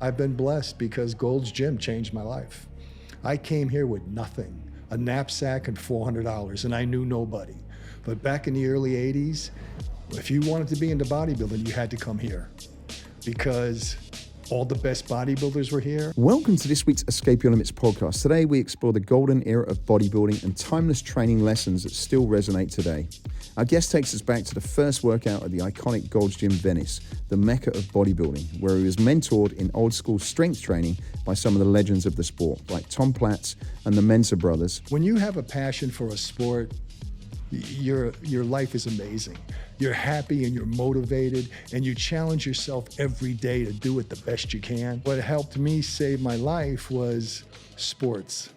I've been blessed because Gold's Gym changed my life. I came here with nothing, a knapsack and $400, and I knew nobody. But back in the early 80s, if you wanted to be into bodybuilding, you had to come here because all the best bodybuilders were here. Welcome to this week's Escape Your Limits podcast. Today we explore the golden era of bodybuilding and timeless training lessons that still resonate today. Our guest takes us back to the first workout at the iconic Gold's Gym Venice, the Mecca of bodybuilding, where he was mentored in old school strength training by some of the legends of the sport, like Tom Platz and the Mensa brothers. When you have a passion for a sport, your life is amazing. You're happy and you're motivated and you challenge yourself every day to do it the best you can. What helped me save my life was sports.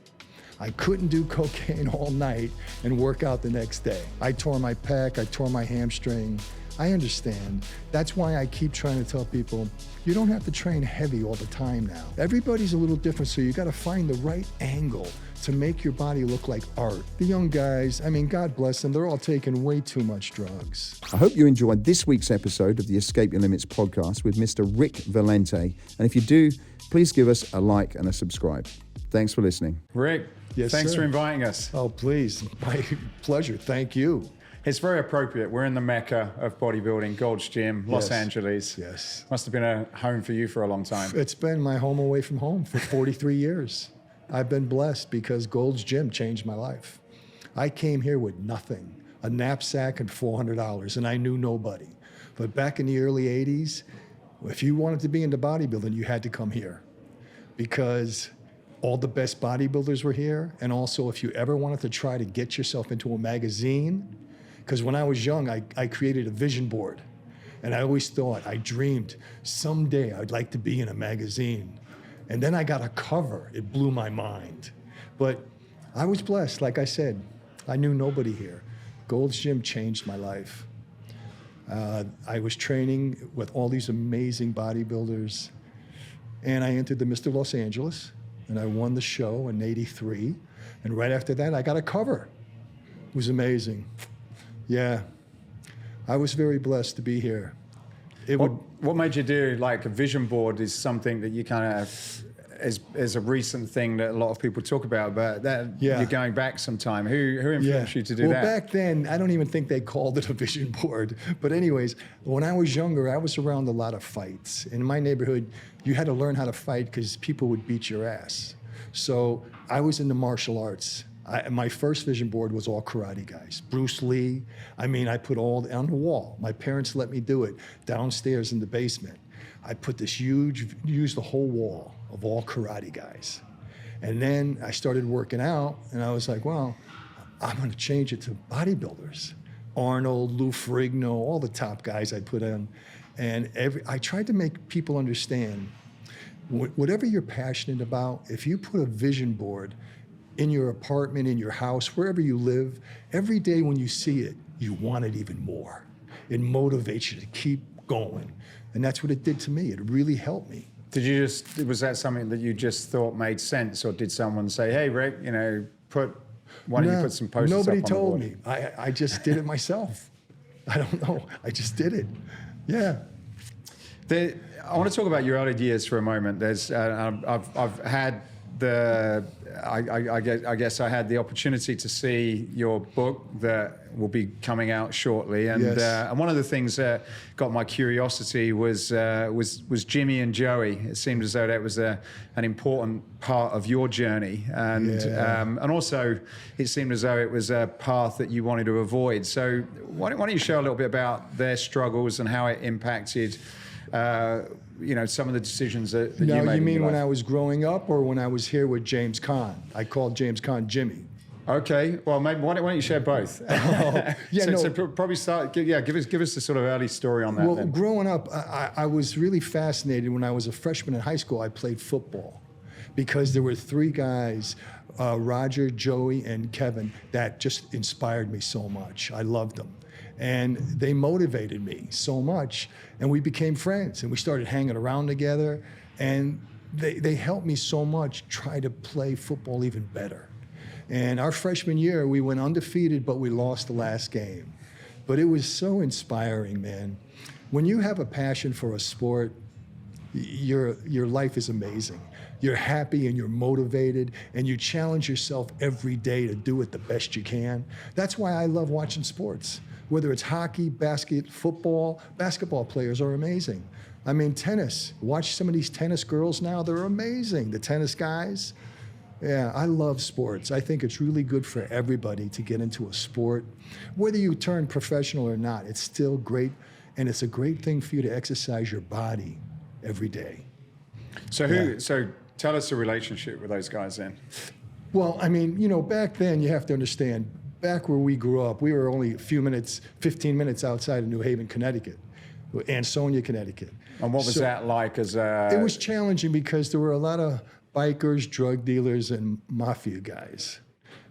I couldn't do cocaine all night and work out the next day. I tore my pec, I tore my hamstring. I understand. That's why I keep trying to tell people, you don't have to train heavy all the time now. Everybody's a little different, so you gotta find the right angle to make your body look like art. The young guys, I mean, God bless them, they're all taking way too much drugs. I hope you enjoyed this week's episode of the Escape Your Limits podcast with Mr. Rick Valente. And if you do, please give us a like and a subscribe. Thanks for listening. Rick, Yes, thanks sir. for inviting us. Oh, please, my pleasure, thank you. It's very appropriate. We're in the Mecca of bodybuilding, Gold's Gym, Los Yes. Angeles. Yes. Must have been a home for you for a long time. It's been my home away from home for 43 years. I've been blessed because Gold's Gym changed my life. I came here with nothing, a knapsack and $400, and I knew nobody. But back in the early 80s, if you wanted to be into bodybuilding, you had to come here because all the best bodybuilders were here. And also, if you ever wanted to try to get yourself into a magazine, because when I was young, I created a vision board. And I always thought, I dreamed someday I'd like to be in a magazine. And then I got a cover. It blew my mind. But I was blessed. Like I said, I knew nobody here. Gold's Gym changed my life. I was training with all these amazing bodybuilders. And I entered the Mr. Los Angeles. And I won the show in '83. And right after that, I got a cover. It was amazing. Yeah. I was very blessed to be here. What made you do, like a vision board is something that you kind of, is a recent thing that a lot of people talk about, but that you're going back some time. Who influenced you to do that? Well, back then, I don't even think they called it a vision board. But anyways, when I was younger, I was around a lot of fights. In my neighborhood, you had to learn how to fight because people would beat your ass. So I was into martial arts. My first vision board was all karate guys. Bruce Lee. I mean, I put all on the wall. My parents let me do it downstairs in the basement. I put this used the whole wall of all karate guys. And then I started working out and I was like, well, I'm gonna change it to bodybuilders. Arnold, Lou Ferrigno, all the top guys I put on. And I tried to make people understand, whatever you're passionate about, if you put a vision board in your apartment, in your house, wherever you live, every day when you see it, you want it even more. It motivates you to keep going. And that's what it did to me. It really helped me. Was that something that you just thought made sense, or did someone say, hey, Rick, why don't you put some posters up on the board? Nobody told me. I just did it myself. I don't know. I just did it. Yeah. I want to talk about your early years for a moment. I've had I guess I had the opportunity to see your book that will be coming out shortly, and and one of the things that got my curiosity was Jimmy and Joey. It seemed as though that was an important part of your journey, and also it seemed as though it was a path that you wanted to avoid. So why don't you share a little bit about their struggles and how it impacted some of the decisions that you made. Now, you mean when I was growing up or when I was here with James Caan? I called James Caan Jimmy. Okay, well, maybe why don't you share both? So probably start. Give us the sort of early story on that. Well, then. Growing up, I was really fascinated. When I was a freshman in high school, I played football because there were three guys, Roger, Joey, and Kevin, that just inspired me so much. I loved them. And they motivated me so much, and we became friends, and we started hanging around together, and they helped me so much try to play football even better. And our freshman year, we went undefeated, but we lost the last game. But it was so inspiring, man. When you have a passion for a sport, your life is amazing. You're happy and you're motivated and you challenge yourself every day to do it the best you can. That's why I love watching sports. Whether it's hockey, football, basketball players are amazing. I mean, tennis. Watch some of these tennis girls now, they're amazing. The tennis guys. Yeah, I love sports. I think it's really good for everybody to get into a sport. Whether you turn professional or not, it's still great, and it's a great thing for you to exercise your body every day. So tell us the relationship with those guys then. Well, I mean, you know, back then you have to understand, back where we grew up, we were only a few minutes, 15 minutes outside of New Haven, Connecticut, Ansonia, Connecticut. And what was that like as a... It was challenging because there were a lot of bikers, drug dealers, and mafia guys.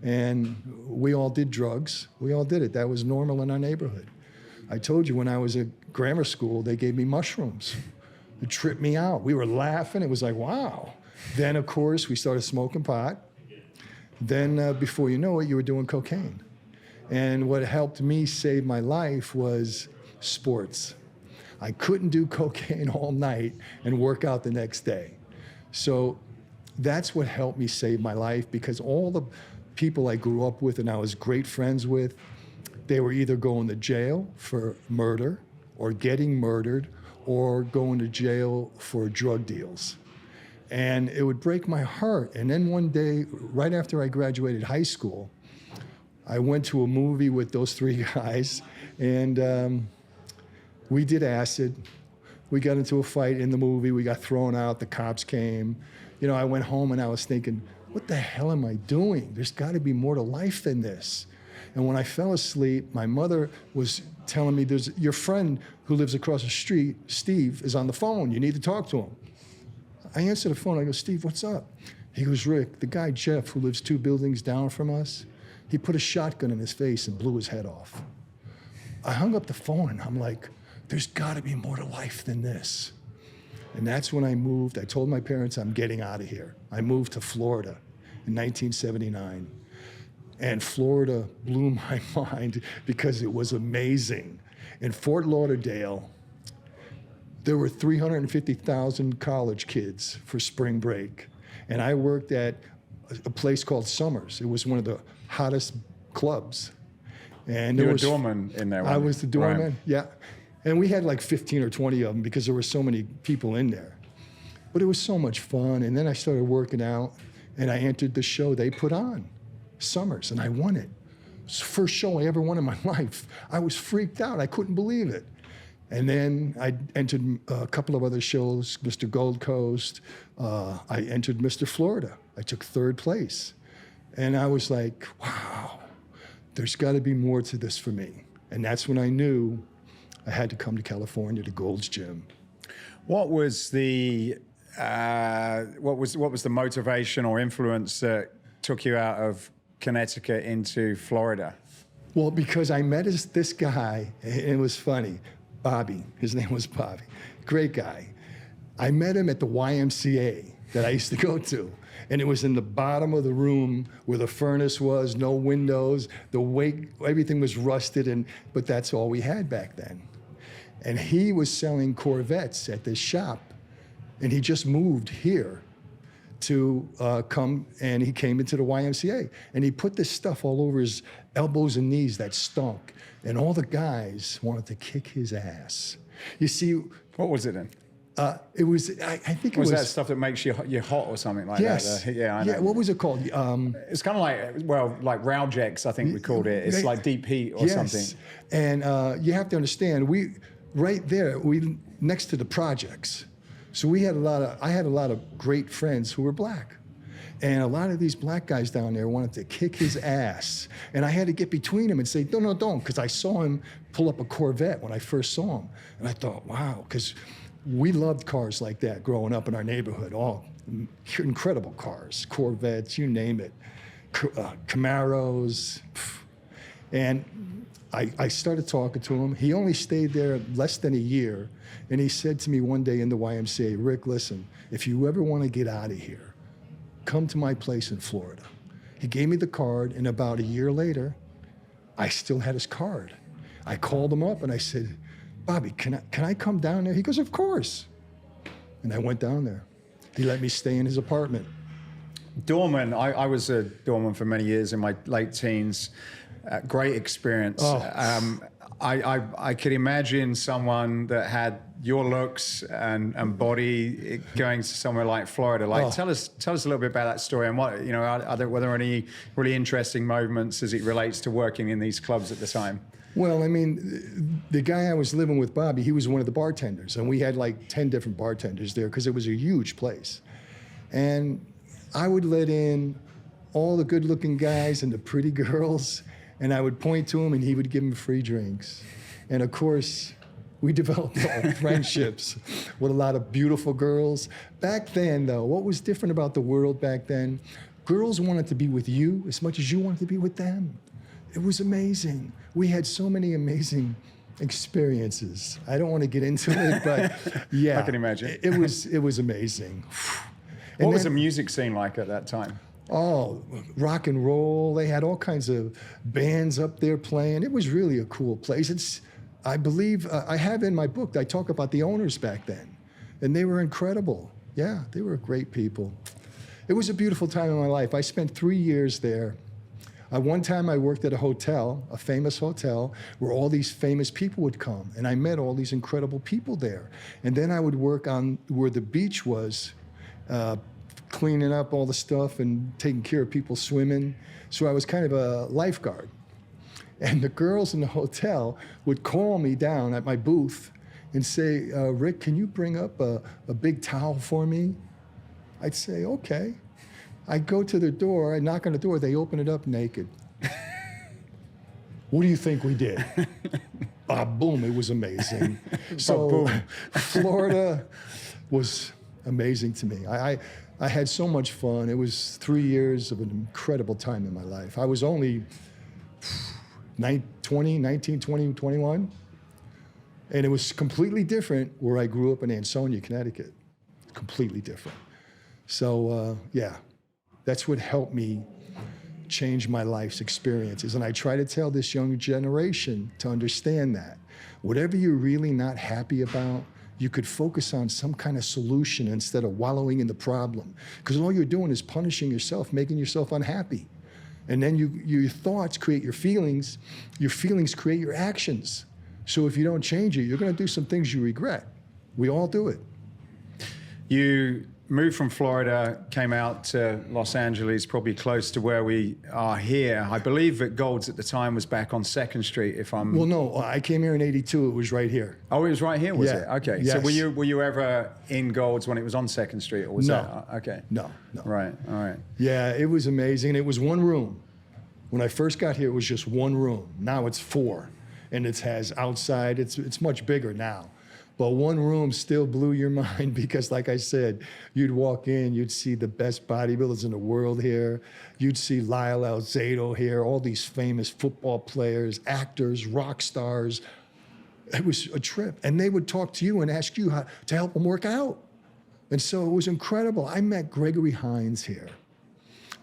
And we all did drugs. We all did it. That was normal in our neighborhood. I told you when I was at grammar school, they gave me mushrooms. It tripped me out. We were laughing. It was like, wow. Then, of course, we started smoking pot. Then, before you know it, you were doing cocaine. And what helped me save my life was sports. I couldn't do cocaine all night and work out the next day. So that's what helped me save my life, because all the people I grew up with and I was great friends with, they were either going to jail for murder or getting murdered or going to jail for drug deals. And it would break my heart. And then one day, right after I graduated high school, I went to a movie with those three guys, and we did acid. We got into a fight in the movie. We got thrown out. The cops came. You know, I went home and I was thinking, what the hell am I doing? There's got to be more to life than this. And when I fell asleep, my mother was telling me, there's your friend who lives across the street, Steve, is on the phone. You need to talk to him. I answer the phone. I go, Steve, what's up? He goes, Rick, the guy Jeff who lives 2 buildings down from us, he put a shotgun in his face and blew his head off. I hung up the phone and I'm like, there's got to be more to life than this. And that's when I moved. I told my parents I'm getting out of here. I moved to Florida in 1979. And Florida blew my mind because it was amazing. In Fort Lauderdale, there were 350,000 college kids for spring break. And I worked at a place called Summers. It was one of the hottest clubs. And you were a doorman in there. I was the doorman, right. Yeah. And we had like 15 or 20 of them because there were so many people in there. But it was so much fun. And then I started working out and I entered the show they put on, Summers, and I won it. It's the first show I ever won in my life. I was freaked out. I couldn't believe it. And then I entered a couple of other shows, Mr. Gold Coast. I entered Mr. Florida. I took 3rd place. And I was like, wow, there's got to be more to this for me. And that's when I knew I had to come to California to Gold's Gym. What was the motivation or influence that took you out of Connecticut into Florida? Well, because I met this guy, and it was funny, Bobby. His name was Bobby. Great guy. I met him at the YMCA that I used to go to. And it was in the bottom of the room where the furnace was, no windows, everything was rusted, but that's all we had back then. And he was selling Corvettes at this shop, and he just moved here to come, and he came into the YMCA. And he put this stuff all over his elbows and knees that stunk. And all the guys wanted to kick his ass. You see... What was it then? It was, I think it was... Was that stuff that makes you hot or something like yes. that? Yeah, I know. Yeah, what was it called? It's kind of like, like Ralgex, I think we called it. It's like deep heat or something. And you have to understand, right there, next to the projects. So I had a lot of great friends who were black. And a lot of these black guys down there wanted to kick his ass. And I had to get between him and say, no, don't, because I saw him pull up a Corvette when I first saw him. And I thought, wow, because we loved cars like that growing up in our neighborhood, all incredible cars, Corvettes, you name it, Camaros. And I started talking to him. He only stayed there less than a year. And he said to me one day in the YMCA, Rick, listen, if you ever want to get out of here, come to my place in Florida. He gave me the card, and about a year later, I still had his card. I called him up and I said, Bobby, can I come down there? He goes, of course. And I went down there. He let me stay in his apartment. Doorman, I was a doorman for many years in my late teens. Great experience. Oh. I could imagine someone that had your looks and body going to somewhere like Florida. Like, tell us a little bit about that story and what, you know, were there any really interesting moments as it relates to working in these clubs at the time? Well, I mean, the guy I was living with, Bobby, he was one of the bartenders, and we had like 10 different bartenders there because it was a huge place. And I would let in all the good-looking guys and the pretty girls, and I would point to him, and he would give them free drinks. And of course, we developed all friendships with a lot of beautiful girls. Back then, though, what was different about the world back then, girls wanted to be with you as much as you wanted to be with them. It was amazing. We had so many amazing experiences. I don't want to get into it, but yeah. I can imagine. It was amazing. What was the music scene like at that time? Oh, rock and roll. They had all kinds of bands up there playing. It was really a cool place. I believe, I have in my book, I talk about the owners back then, and they were incredible. Yeah, they were great people. It was a beautiful time in my life. I spent 3 years there. One time I worked at a hotel, a famous hotel, where all these famous people would come, and I met all these incredible people there. And then I would work on where the beach was, cleaning up all the stuff and taking care of people swimming. So I was kind of a lifeguard. And the girls in the hotel would call me down at my booth and say, Rick, can you bring up a big towel for me? I'd say, okay. I'd go to the door, I'd knock on the door, they open it up naked. What do you think we did? Boom, it was amazing. So Florida was amazing to me. I had so much fun. It was 3 years of an incredible time in my life. I was only 19, 20, 21. And it was completely different where I grew up in Ansonia, Connecticut. Completely different. So, yeah, that's what helped me change my life's experiences. And I try to tell this young generation to understand that. Whatever you're really not happy about, you could focus on some kind of solution instead of wallowing in the problem. Because all you're doing is punishing yourself, making yourself unhappy. And then your thoughts create your feelings create your actions. So if you don't change it, you're gonna do some things you regret. We all do it. You moved from Florida, came out to Los Angeles, probably close to where we are here. I believe that Gold's at the time was back on 2nd Street, if I'm... Well, no, I came here in '82, it was right here. Oh, it was right here, was Yeah. it? Okay, Yes. so were you ever in Gold's when it was on 2nd Street, or was No. that... Okay. No. Right, all right. Yeah, it was amazing. It was one room. When I first got here, it was just one room. Now it's 4, and it has outside. It's much bigger now. But one room still blew your mind because, like I said, you'd walk in, you'd see the best bodybuilders in the world here. You'd see Lyle Alzado here, all these famous football players, actors, rock stars. It was a trip. And they would talk to you and ask you how to help them work out. And so it was incredible. I met Gregory Hines here.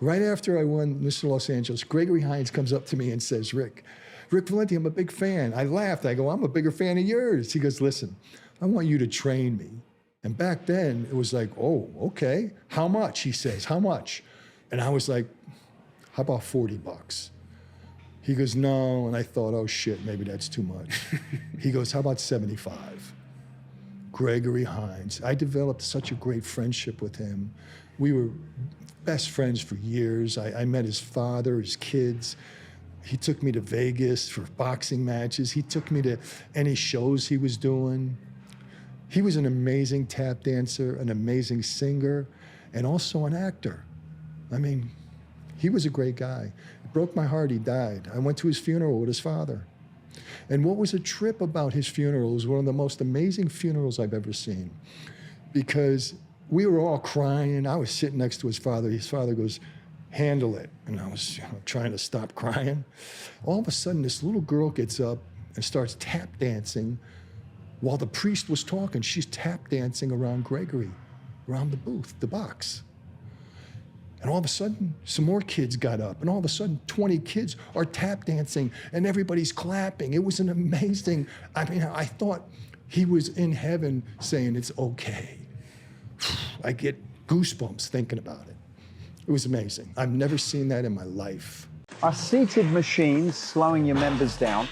Right after I won Mr. Los Angeles, Gregory Hines comes up to me and says, Rick Valente, I'm a big fan. I laughed. I go, I'm a bigger fan of yours. He goes, listen, I want you to train me. And back then, it was like, oh, okay. How much? He says, how much? And I was like, how about $40? He goes, no. And I thought, oh, shit, maybe that's too much. He goes, how about 75? Gregory Hines. I developed such a great friendship with him. We were best friends for years. I met his father, his kids. He took me to Vegas for boxing matches. He took me to any shows he was doing. He was an amazing tap dancer, an amazing singer, and also an actor. I mean, he was a great guy. It broke my heart he died. I went to his funeral with his father. And what was a trip about his funeral was one of the most amazing funerals I've ever seen. Because we were all crying. I was sitting next to his father. His father goes, handle it. And I was trying to stop crying. All of a sudden, this little girl gets up and starts tap dancing while the priest was talking. She's tap dancing around Gregory, around the booth, the box. And all of a sudden, some more kids got up. And all of a sudden, 20 kids are tap dancing and everybody's clapping. It was an amazing, I mean, I thought he was in heaven saying, it's okay. I get goosebumps thinking about it. It was amazing. I've never seen that in my life. Are seated machines slowing your members down?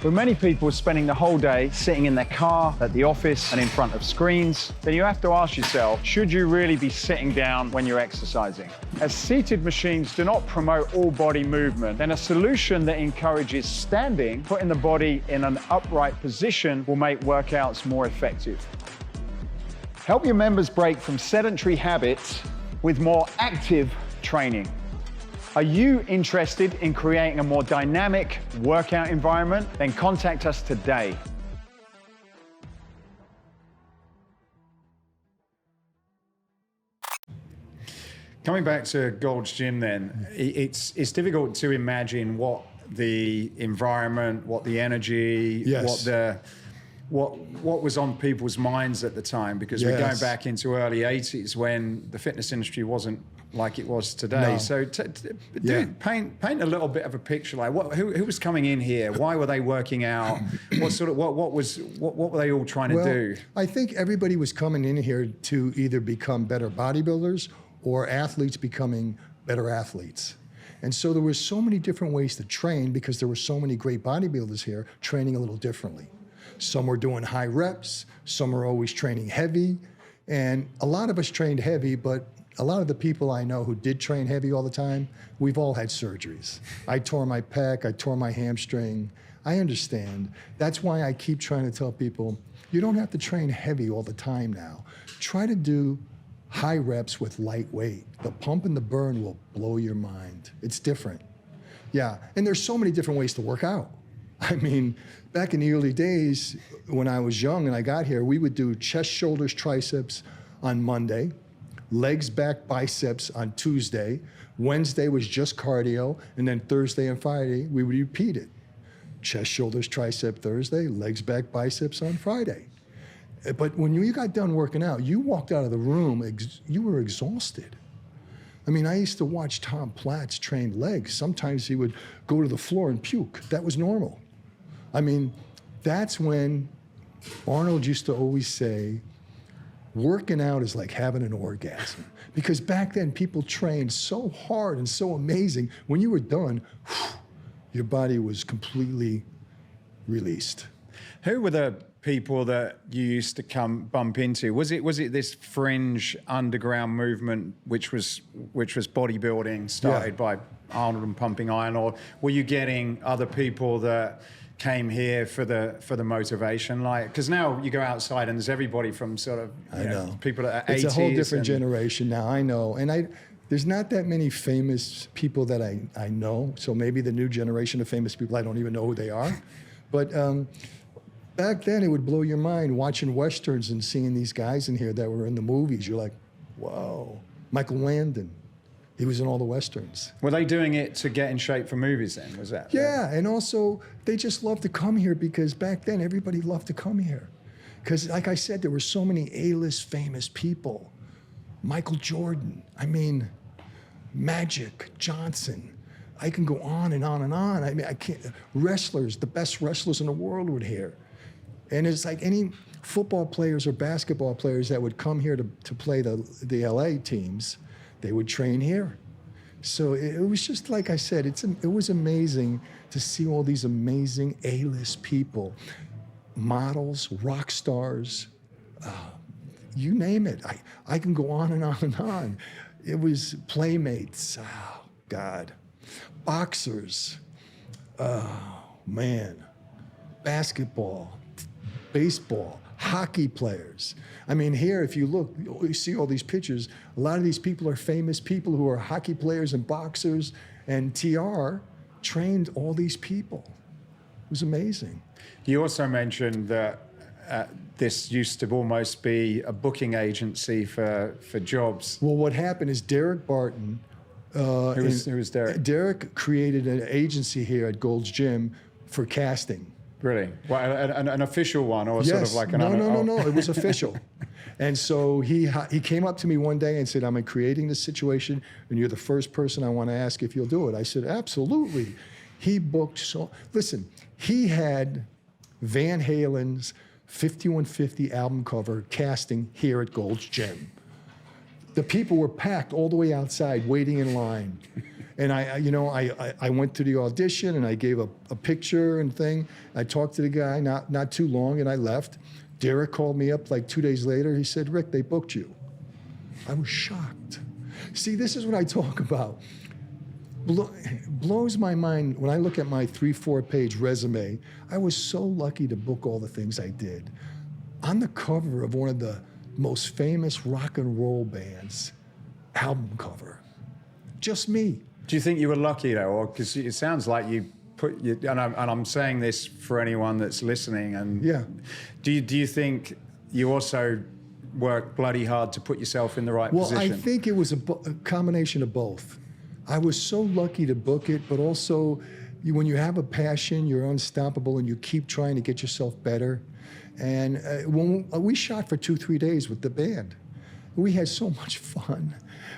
With many people spending the whole day sitting in their car, at the office, and in front of screens, then you have to ask yourself, should you really be sitting down when you're exercising? As seated machines do not promote all body movement, then a solution that encourages standing, putting the body in an upright position, will make workouts more effective. Help your members break from sedentary habits with more active training. Are you interested in creating a more dynamic workout environment? Then contact us today. Coming back to Gold's Gym then, it's difficult to imagine what the environment, what the energy, Yes. what was on people's minds at the time, because we're going back into early 80s when the fitness industry wasn't like it was today. No. So paint a little bit of a picture. Like who was coming in here? Why were they working out? What were they all trying to do? I think everybody was coming in here to either become better bodybuilders or athletes becoming better athletes. And so there were so many different ways to train because there were so many great bodybuilders here training a little differently. Some were doing high reps, some were always training heavy, and a lot of us trained heavy, but a lot of the people I know who did train heavy all the time, we've all had surgeries. I tore my pec, I tore my hamstring. I understand. That's why I keep trying to tell people, you don't have to train heavy all the time now. Try to do high reps with light weight. The pump and the burn will blow your mind. It's different. Yeah, and there's so many different ways to work out. I mean, back in the early days, when I was young and I got here, we would do chest, shoulders, triceps on Monday, legs, back, biceps on Tuesday. Wednesday was just cardio, and then Thursday and Friday, we would repeat it. Chest, shoulders, tricep Thursday, legs, back, biceps on Friday. But when you got done working out, you walked out of the room, you were exhausted. I mean, I used to watch Tom Platz train legs. Sometimes he would go to the floor and puke. That was normal. I mean, that's when Arnold used to always say, working out is like having an orgasm. Because back then, people trained so hard and so amazing. When you were done, your body was completely released. Who were the people that you used to bump into? Was it this fringe underground movement, which was bodybuilding, started by Arnold and pumping iron, or were you getting other people that came here for the motivation? Like, because now you go outside and there's everybody from sort of people that are 80s. It's a whole different generation now. I know, and there's not that many famous people that I know. So maybe the new generation of famous people, I don't even know who they are, but. Back then, it would blow your mind watching Westerns and seeing these guys in here that were in the movies. You're like, whoa. Michael Landon, he was in all the Westerns. Were they doing it to get in shape for movies then, was that? Yeah, and also they just loved to come here because back then, everybody loved to come here. Because like I said, there were so many A-list famous people. Michael Jordan, I mean, Magic Johnson. I can go on and on and on. I mean, I can't, wrestlers, the best wrestlers in the world were here. And it's like any football players or basketball players that would come here to play the LA teams, they would train here. So it was just like I said, it was amazing to see all these amazing A-list people, models, rock stars, you name it. I can go on and on and on. It was playmates, oh God, boxers, oh man, basketball, baseball, hockey players. I mean, here, if you look, you see all these pictures. A lot of these people are famous people who are hockey players and boxers, and TR trained all these people. It was amazing. You also mentioned that this used to almost be a booking agency for jobs. Well, what happened is Derek Barton. Who was Derek? Derek created an agency here at Gold's Gym for casting. Really? Well, an official one, or Yes. sort of like an... No, it was official. And so he came up to me one day and said, I'm creating this situation, and you're the first person I want to ask if you'll do it. I said, absolutely. He booked listen, he had Van Halen's 5150 album cover casting here at Gold's Gym. The people were packed all the way outside, waiting in line. And I went to the audition and I gave a picture and thing. I talked to the guy not too long and I left. Derek called me up like 2 days later. He said, Rick, they booked you. I was shocked. See, this is what I talk about. Blows my mind when I look at my 3-4 page resume. I was so lucky to book all the things I did. On the cover of one of the most famous rock and roll bands album cover. Just me. Do you think you were lucky though? Or because it sounds like you put you, and I'm saying this for anyone that's listening, and yeah. Do you think you also worked bloody hard to put yourself in the right position? Well, I think it was a combination of both. I was so lucky to book it, but also when you have a passion, you're unstoppable and you keep trying to get yourself better. And when we shot for 2-3 days with the band, we had so much fun.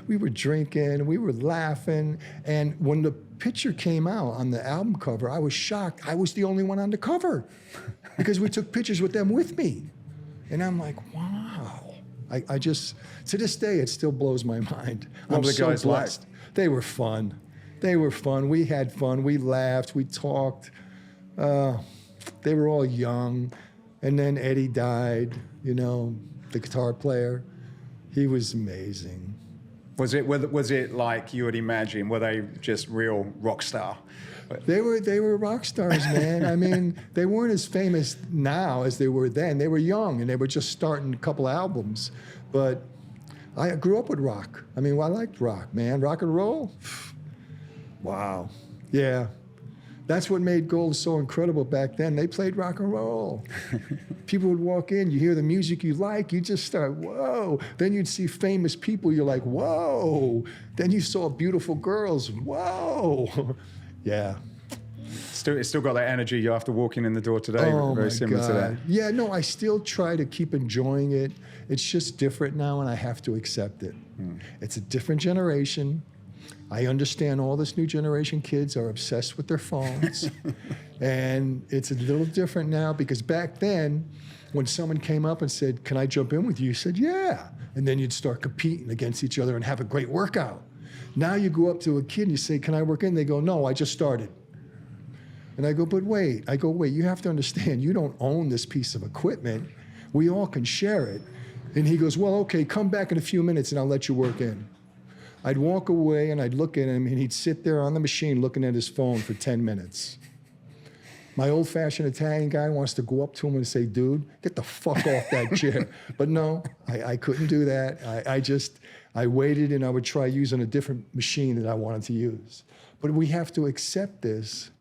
We were drinking, we were laughing. And when the picture came out on the album cover, I was shocked. I was the only one on the cover because we took pictures with them with me. And I'm like, wow. I just, to this day, it still blows my mind. What were the guys like? They were fun. They were fun. We had fun. We laughed. We talked. They were all young. And then Eddie died, the guitar player. He was amazing. Was it like you would imagine? Were they just real rock star? They were rock stars, man. I mean, they weren't as famous now as they were then. They were young and they were just starting a couple albums. But I grew up with rock. I mean, I liked rock, man. Rock and roll. Wow. Yeah. That's what made Gold so incredible back then. They played rock and roll. People would walk in, you hear the music you like, you just start, whoa. Then you'd see famous people, you're like, whoa. Then you saw beautiful girls, whoa. Yeah. It's still got that energy you after walking in the door today, Oh very my similar to that. God. Yeah, no, I still try to keep enjoying it. It's just different now and I have to accept it. It's a different generation. I understand all this new generation kids are obsessed with their phones. And it's a little different now because back then, when someone came up and said, can I jump in with you? You said, yeah. And then you'd start competing against each other and have a great workout. Now you go up to a kid and you say, can I work in? They go, no, I just started. And I go, but wait. I go, wait, you have to understand, you don't own this piece of equipment. We all can share it. And he goes, well, okay, come back in a few minutes and I'll let you work in. I'd walk away and I'd look at him and he'd sit there on the machine looking at his phone for 10 minutes. My old-fashioned Italian guy wants to go up to him and say, dude, get the fuck off that chair. But no, I couldn't do that. I waited and I would try using a different machine that I wanted to use. But we have to accept this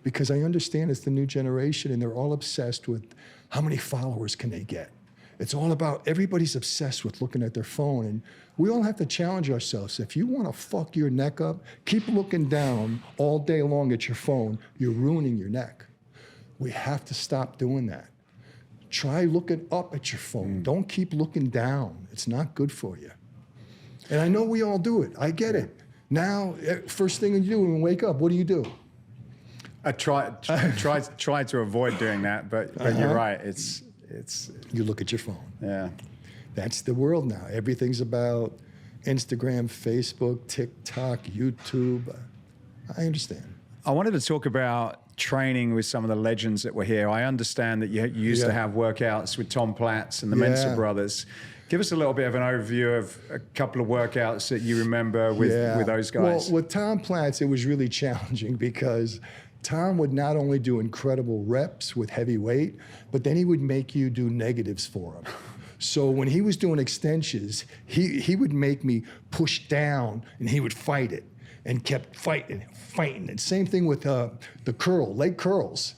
because I understand it's the new generation and they're all obsessed with how many followers can they get. It's all about, everybody's obsessed with looking at their phone, and we all have to challenge ourselves. If you want to fuck your neck up, keep looking down all day long at your phone, you're ruining your neck. We have to stop doing that. Try looking up at your phone. Don't keep looking down. It's not good for you. And I know we all do it. I get it. Now, first thing you do when you wake up, what do? I try to avoid doing that, but you're right. It's you look at your phone. Yeah. That's the world now. Everything's about Instagram, Facebook, TikTok, YouTube. I understand. I wanted to talk about training with some of the legends that were here. I understand that you used to have workouts with Tom Platz and the Mensa brothers. Give us a little bit of an overview of a couple of workouts that you remember with those guys. Well, with Tom Platz, it was really challenging because Tom would not only do incredible reps with heavy weight, but then he would make you do negatives for him. So when he was doing extensions, he would make me push down and he would fight it and kept fighting. And same thing with the leg curls.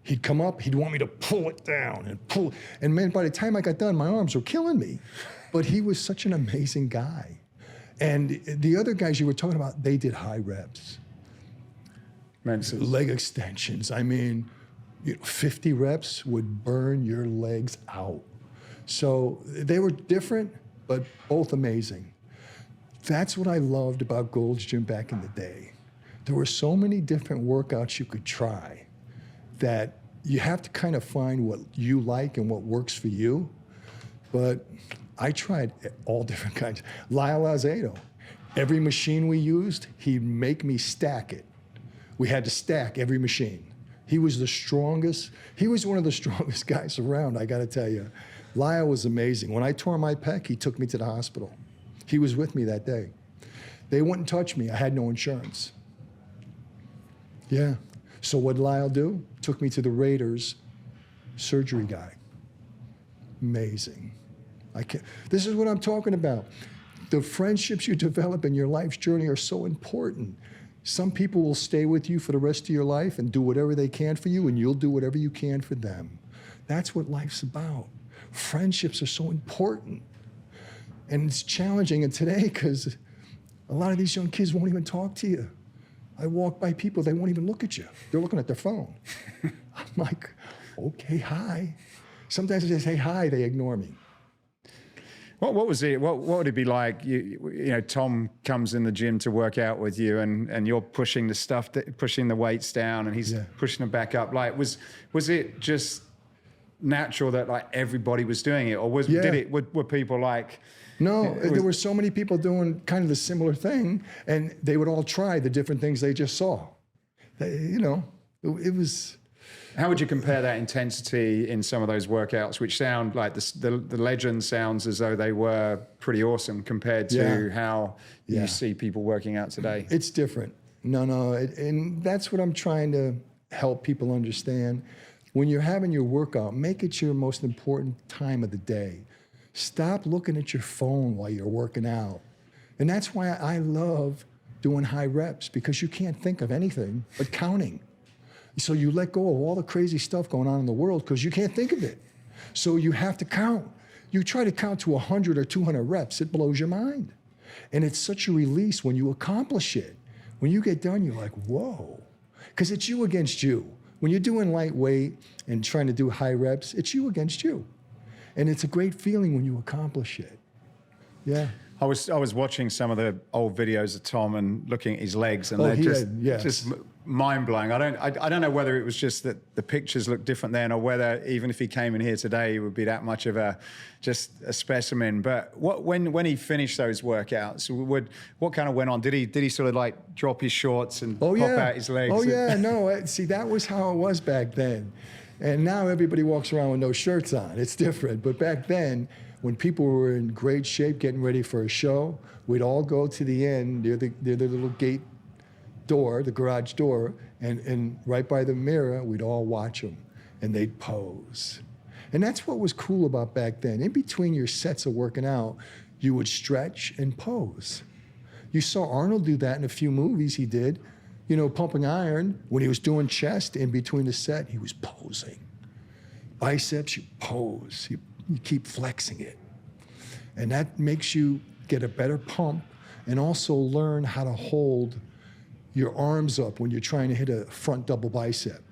He'd come up, he'd want me to pull it down and pull. And man, by the time I got done, my arms were killing me. But he was such an amazing guy. And the other guys you were talking about, they did high reps. Leg extensions. I mean, 50 reps would burn your legs out. So they were different, but both amazing. That's what I loved about Gold's Gym back in the day. There were so many different workouts you could try that you have to kind of find what you like and what works for you. But I tried all different kinds. Lyle Azedo, every machine we used, he'd make me stack it. We had to stack every machine. He was the strongest. He was one of the strongest guys around, I gotta tell you. Lyle was amazing. When I tore my pec, he took me to the hospital. He was with me that day. They wouldn't touch me. I had no insurance. Yeah. So what did Lyle do? Took me to the Raiders surgery guy. Amazing. This is what I'm talking about. The friendships you develop in your life's journey are so important. Some people will stay with you for the rest of your life and do whatever they can for you, and you'll do whatever you can for them. That's what life's about. Friendships are so important. And it's challenging today because a lot of these young kids won't even talk to you. I walk by people, they won't even look at you. They're looking at their phone. I'm like, okay, hi. Sometimes I just say hi, they ignore me. What was it? What would it be like? You know, Tom comes in the gym to work out with you, and you're pushing the stuff, pushing the weights down, and he's pushing them back up. Like, was it just natural that like everybody was doing it, or were people like? No, there were so many people doing kind of the similar thing, and they would all try the different things they just saw. It was. How would you compare that intensity in some of those workouts, which sound like the legend sounds as though they were pretty awesome compared to how you see people working out today? It's different. And that's what I'm trying to help people understand. When you're having your workout, make it your most important time of the day. Stop looking at your phone while you're working out. And that's why I love doing high reps, because you can't think of anything but counting. So you let go of all the crazy stuff going on in the world because you can't think of it. So you have to count. You try to count to 100 or 200 reps, it blows your mind. And it's such a release when you accomplish it. When you get done, you're like, whoa. Because it's you against you. When you're doing lightweight and trying to do high reps, it's you against you. And it's a great feeling when you accomplish it. Yeah. I was watching some of the old videos of Tom and looking at his legs, and they're just mind blowing. I don't know whether it was just that the pictures looked different then, or whether even if he came in here today, he would be that much of just a specimen. But when he finished those workouts, what kind of went on? Did he sort of like drop his shorts and pop out his legs? Oh yeah, no. See, that was how it was back then, and now everybody walks around with no shirts on. It's different, but back then, when people were in great shape, getting ready for a show, we'd all go to the end near the little gate door, the garage door, and right by the mirror, we'd all watch them, and they'd pose. And that's what was cool about back then. In between your sets of working out, you would stretch and pose. You saw Arnold do that in a few movies he did. You know, Pumping Iron, when he was doing chest in between the set, he was posing. Biceps, you pose. You keep flexing it. And that makes you get a better pump and also learn how to hold your arms up when you're trying to hit a front double bicep.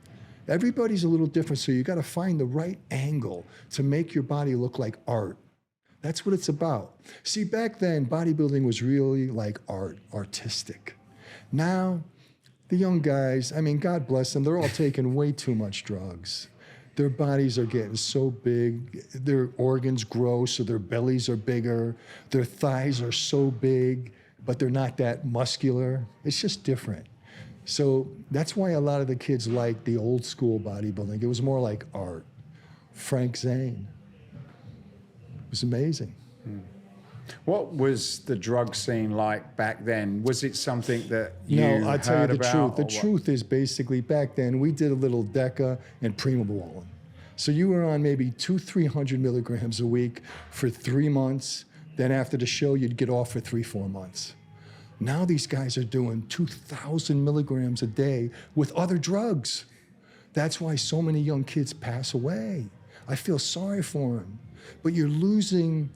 Everybody's a little different, so you gotta find the right angle to make your body look like art. That's what it's about. See, back then, bodybuilding was really like art, artistic. Now, the young guys, I mean, God bless them, they're all taking way too much drugs. Their bodies are getting so big, their organs grow, so their bellies are bigger, their thighs are so big, but they're not that muscular. It's just different. So that's why a lot of the kids like the old school bodybuilding. It was more like art. Frank Zane. It was amazing. What was the drug scene like back then? Was it something that you No, I'll tell you the truth. The what? truth is basically back then we did a little Deca and Primobolan. So you were on maybe 200-300 milligrams a week for 3 months. Then after the show, you'd get off for 3-4 months. Now these guys are doing 2,000 milligrams a day with other drugs. That's why so many young kids pass away. I feel sorry for them. But you're losing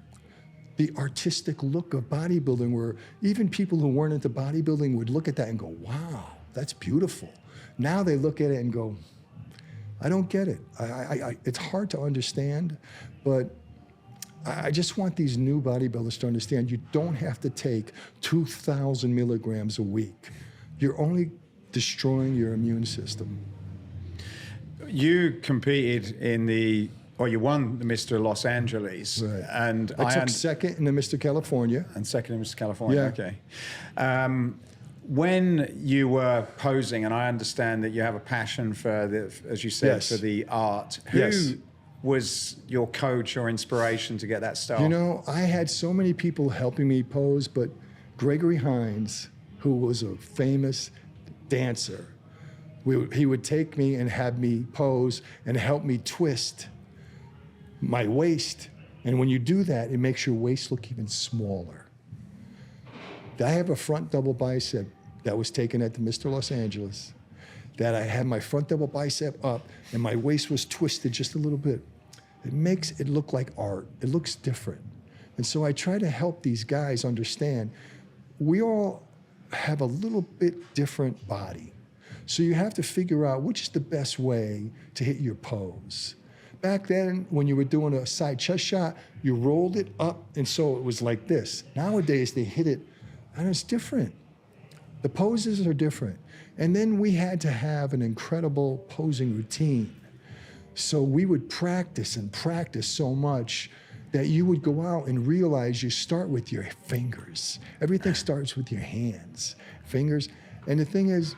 the artistic look of bodybuilding, where even people who weren't into bodybuilding would look at that and go, wow, that's beautiful. Now they look at it and go, I don't get it. It's hard to understand, but I just want these new bodybuilders to understand you don't have to take 2,000 milligrams a week. You're only destroying your immune system. You competed in the Well, you won the Mr. Los Angeles, Right. and I took second in the Mr. California. And second in Mr. California. Yeah. Okay. When you were posing, and I understand that you have a passion for the, as you said, Yes. for the art. Yes. Who was your coach or inspiration to get that start? You know, I had so many people helping me pose, but Gregory Hines, who was a famous dancer, he would take me and have me pose and help me twist my waist. And when you do that, it makes your waist look even smaller. I have a front double bicep that was taken at the Mr. Los Angeles, that I had my front double bicep up and my waist was twisted just a little bit. It makes it look like art. It looks different. And so I try to help these guys understand we all have a little bit different body. So you have to figure out which is the best way to hit your pose. Back then, when you were doing a side chest shot, you rolled it up, and so it was like this. Nowadays, they hit it, and it's different. The poses are different. And then we had to have an incredible posing routine. So we would practice and practice so much that you would go out and realize you start with your fingers. Everything starts with your hands, fingers. And the thing is,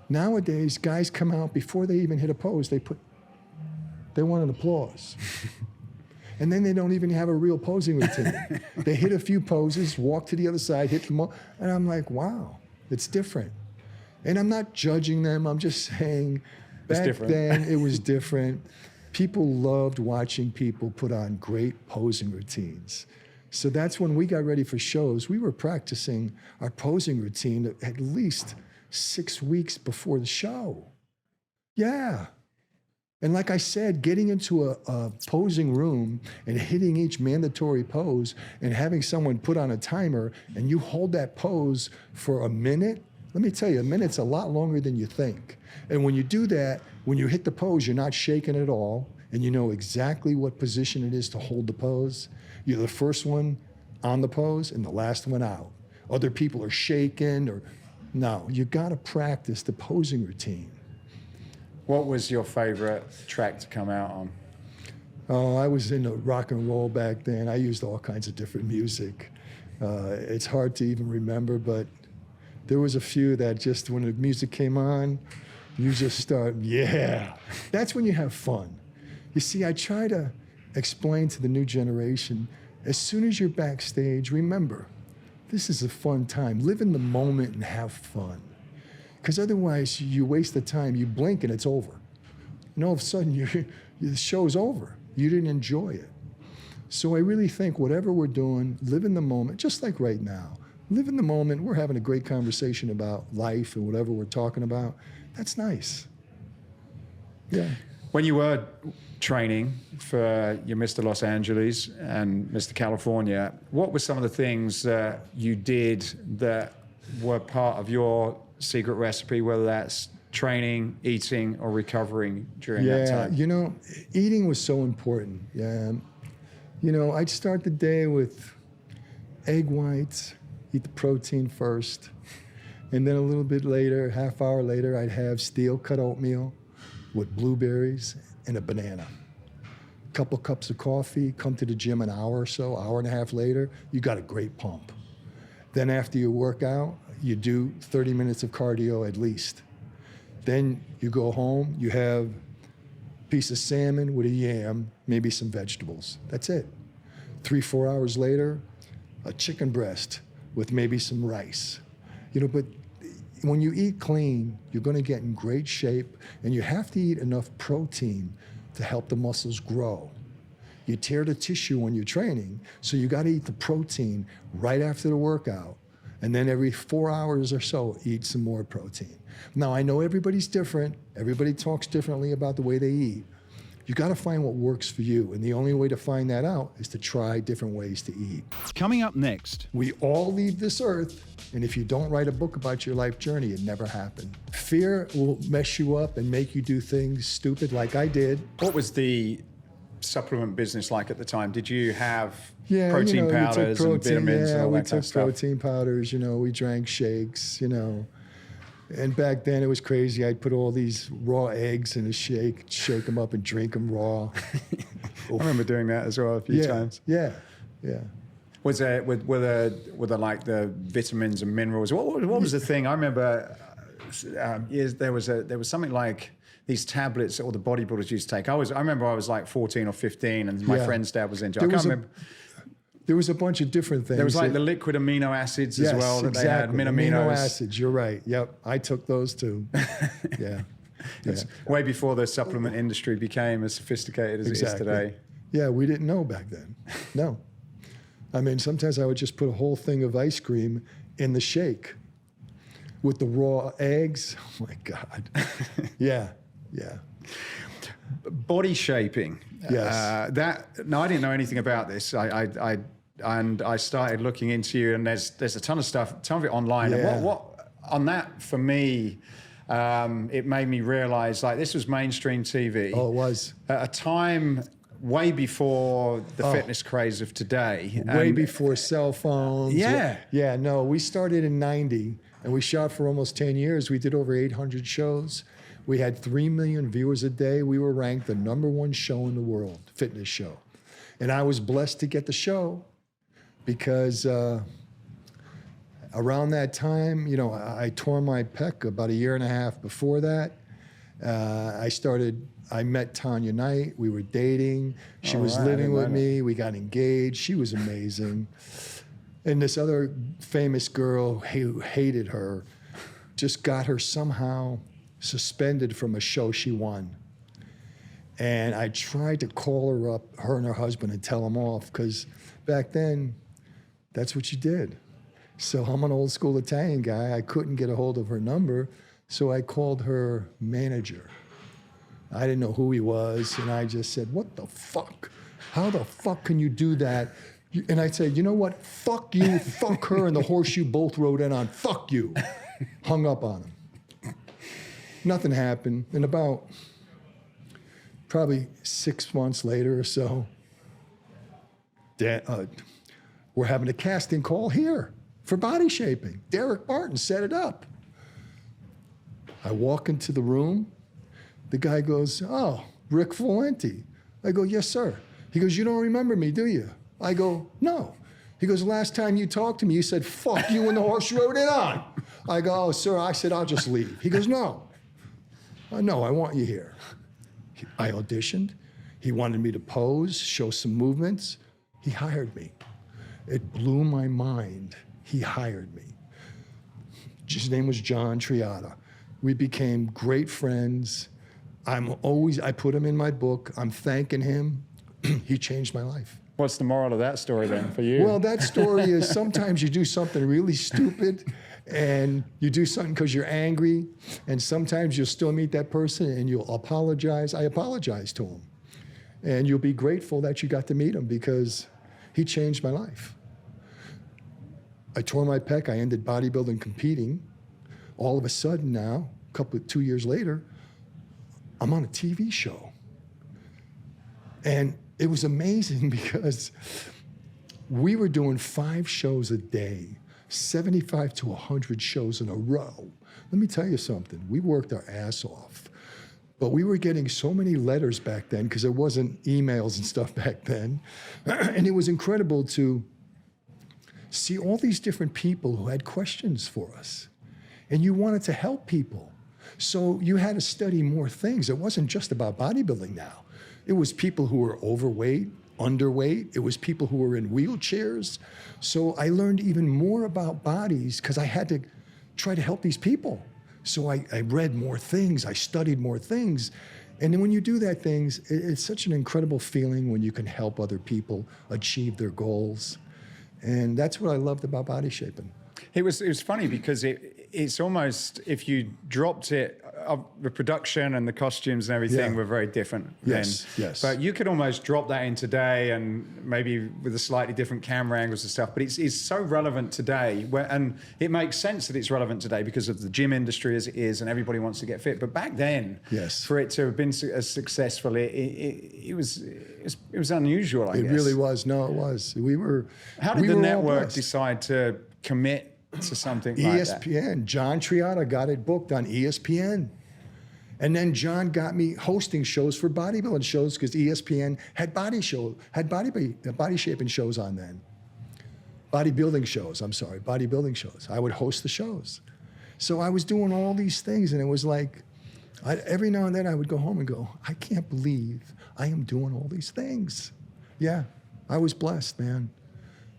nowadays, guys come out before they even hit a pose, they want an applause. And then they don't even have a real posing routine. They hit a few poses, walk to the other side, hit them all, and I'm like, wow, it's different. And I'm not judging them, I'm just saying, back then it was different. People loved watching people put on great posing routines. So that's when we got ready for shows. We were practicing our posing routine at least 6 weeks before the show. Yeah. And like I said, getting into a posing room and hitting each mandatory pose and having someone put on a timer and you hold that pose for a minute, let me tell you, a minute's a lot longer than you think. And when you do that, when you hit the pose, you're not shaking at all, and you know exactly what position it is to hold the pose. You're the first one on the pose and the last one out. Other people are shaking or, no, you gotta practice the posing routine. What was your favorite track to come out on? Oh, I was into rock and roll back then. I used all kinds of different music. It's hard to even remember, but there was a few that just, when the music came on, you just start, yeah. That's when you have fun. You see, I try to explain to the new generation, as soon as you're backstage, remember, this is a fun time. Live in the moment and have fun. Because otherwise, you waste the time. You blink and it's over. And all of a sudden, the show's over. You didn't enjoy it. So I really think whatever we're doing, live in the moment, just like right now. Live in the moment. We're having a great conversation about life and whatever we're talking about. That's nice. Yeah. When you were training for your Mr. Los Angeles and Mr. California, what were some of the things that you did that were part of your secret recipe, whether that's training, eating, or recovering during that time? You know, eating was so important. Yeah. You know, I'd start the day with egg whites, eat the protein first, and then a little bit later, half hour later, I'd have steel cut oatmeal with blueberries and a banana. A couple cups of coffee, come to the gym an hour or so, hour and a half later, you got a great pump. Then after your workout, you do 30 minutes of cardio at least. Then you go home, you have a piece of salmon with a yam, maybe some vegetables. That's it. 3-4 hours later, a chicken breast with maybe some rice. You know, but when you eat clean, you're gonna get in great shape, and you have to eat enough protein to help the muscles grow. You tear the tissue when you're training, so you gotta eat the protein right after the workout. And then every 4 hours or so, eat some more protein. Now, I know everybody's different. Everybody talks differently about the way they eat. You gotta find what works for you. And the only way to find that out is to try different ways to eat. Coming up next. We all leave this earth, and if you don't write a book about your life journey, it never happened. Fear will mess you up and make you do things stupid like I did. What was the supplement business like at the time? Did you have Yeah, protein you know, powders and vitamins and all we that kind took of stuff? protein powders, you know, we drank shakes, you know. And back then it was crazy. I'd put all these raw eggs in a shake them up and drink them raw. I remember doing that as well a few times. Yeah. Were there like the vitamins and minerals? What was the thing? I remember there was something like these tablets that all the bodybuilders used to take. I remember I was like 14 or 15, and my friend's dad was into it. I can't remember. There was a bunch of different things. There was like the liquid amino acids as well that they had. Amino acids. You're right. Yep, I took those too. Yeah. It's way before the supplement industry became as sophisticated as it is today. Yeah, we didn't know back then. No. I mean, sometimes I would just put a whole thing of ice cream in the shake with the raw eggs. Oh my God. Yeah. Body shaping. Yes. I didn't know anything about this. I started looking into you, and there's a ton of it online. Yeah. And what on that for me, it made me realize like this was mainstream TV. Oh, it was. At a time way before the fitness craze of today. Way before cell phones. Yeah. Yeah, no, we started in 90 and we shot for almost 10 years. We did over 800 shows. We had 3 million viewers a day. We were ranked the #1 show in the world, fitness show. And I was blessed to get the show because around that time, I tore my pec about a year and a half before that. I met Tanya Knight. We were dating. She was living with me. We got engaged. She was amazing. And this other famous girl who hated her just got her somehow suspended from a show she won. And I tried to call her up, her and her husband, and tell them off, because back then, that's what you did. So I'm an old school Italian guy. I couldn't get a hold of her number, so I called her manager. I didn't know who he was, and I just said, what the fuck? How the fuck can you do that? And I said, you know what? Fuck you, fuck her, and the horse you both rode in on. Fuck you. Hung up on him. Nothing happened. And about probably 6 months later or so, we're having a casting call here for body shaping. Derek Martin set it up. I walk into the room. The guy goes, oh, Rick Valente. I go, yes, sir. He goes, you don't remember me, do you? I go, no. He goes, last time you talked to me, you said, fuck you and the horse you rode in on. I go, oh, sir, I said, I'll just leave. He goes, no. No, I want you here. I auditioned. He wanted me to pose, show some movements. He hired me. It blew my mind. He hired me. His name was John Triata. We became great friends. I put him in my book. I'm thanking him. He changed my life. What's the moral of that story then for you? Well, that story is sometimes you do something really stupid and you do something because you're angry, and sometimes you'll still meet that person and you'll apologize. I apologized to him. And you'll be grateful that you got to meet him because he changed my life. I tore my pec. I ended bodybuilding competing. All of a sudden now, 2 years later, I'm on a TV show. And it was amazing because we were doing 5 shows a day, 75 to 100 shows in a row. Let me tell you something. We worked our ass off. But we were getting so many letters back then because there wasn't emails and stuff back then. And it was incredible to see all these different people who had questions for us. And you wanted to help people. So you had to study more things. It wasn't just about bodybuilding now. It was people who were overweight, underweight. It was people who were in wheelchairs. So I learned even more about bodies because I had to try to help these people. So I read more things, I studied more things. And then when you do that things, it's such an incredible feeling when you can help other people achieve their goals. And that's what I loved about body shaping. It was funny because it's almost, if you dropped it, the production and the costumes and everything were very different then. Yes. But you could almost drop that in today, and maybe with a slightly different camera angles and stuff, but it's so relevant today, and it makes sense that it's relevant today because of the gym industry as it is, and everybody wants to get fit. But back then, yes, for it to have been as successful, it was unusual, I guess. It really was. No, it was. How did the network decide to commit to something like that? ESPN. John Triata got it booked on ESPN. And then John got me hosting shows for bodybuilding shows because ESPN had body shaping shows on then. Bodybuilding shows. I would host the shows. So I was doing all these things, and it was like, every now and then I would go home and go, I can't believe I am doing all these things. Yeah, I was blessed, man.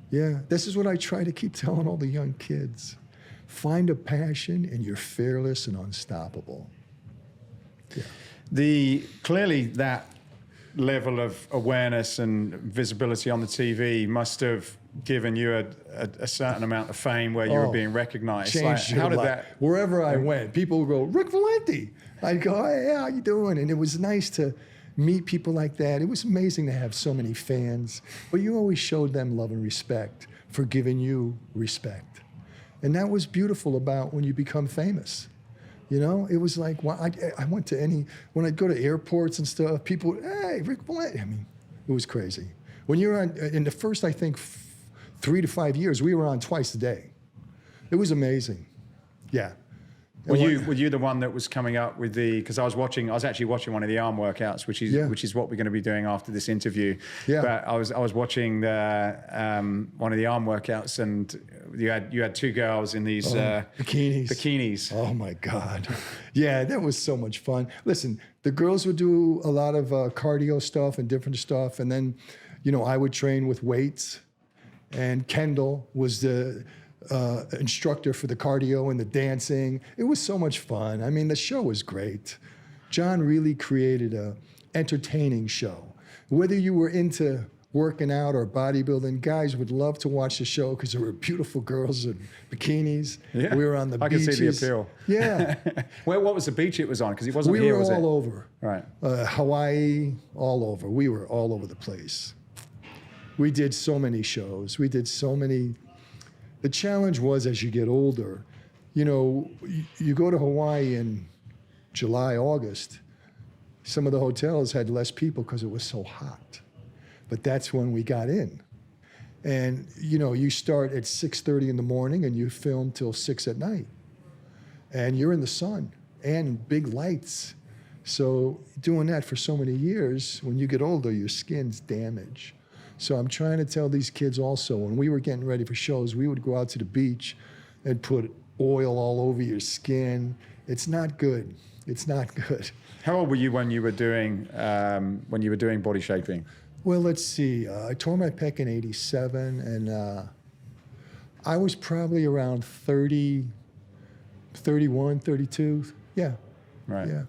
Yeah, this is what I try to keep telling all the young kids. Find a passion and you're fearless and unstoppable. Yeah. Clearly that level of awareness and visibility on the TV must have given you a certain amount of fame where you were being recognized. Changed how did life. that? Wherever I went, people would go, Rick Valente. I'd go, hey, how you doing? And it was nice to meet people like that. It was amazing to have so many fans, but you always showed them love and respect for giving you respect. And that was beautiful about when you become famous. You know, it was like, well, I went to when I'd go to airports and stuff, people would, hey, Rick Valente. I mean, it was crazy. When you're on, in the first, I think, 3 to 5 years, we were on twice a day. It was amazing. Yeah. Were you the one that was coming up with because I was actually watching one of the arm workouts, which is what we're going to be doing after this interview. Yeah. But I was watching one of the arm workouts, and you had two girls in these bikinis. Oh my God. Yeah, that was so much fun. Listen, the girls would do a lot of cardio stuff and different stuff, and then, you know, I would train with weights, and Kendall was the instructor for the cardio and the dancing. It was so much fun. I mean, the show was great. John really created a entertaining show. Whether you were into working out or bodybuilding, guys would love to watch the show because there were beautiful girls in bikinis. Yeah. We were on the beaches. I could see the appeal. Yeah. What was the beach it was on? Because it wasn't here, was it? We were all over. Right. Hawaii, all over. We were all over the place. We did so many shows. We did so many. The challenge was, as you get older, you know, you go to Hawaii in July, August, some of the hotels had less people because it was so hot. But that's when we got in. And, you know, you start at 6:30 in the morning and you film till 6 at night. And you're in the sun and big lights. So doing that for so many years, when you get older, your skin's damaged. So I'm trying to tell these kids also, when we were getting ready for shows, we would go out to the beach and put oil all over your skin. It's not good. It's not good. How old were you when you were doing body shaping? Well, let's see. I tore my pec in '87, and I was probably around 30, 31, 32. Yeah. Right. Yeah.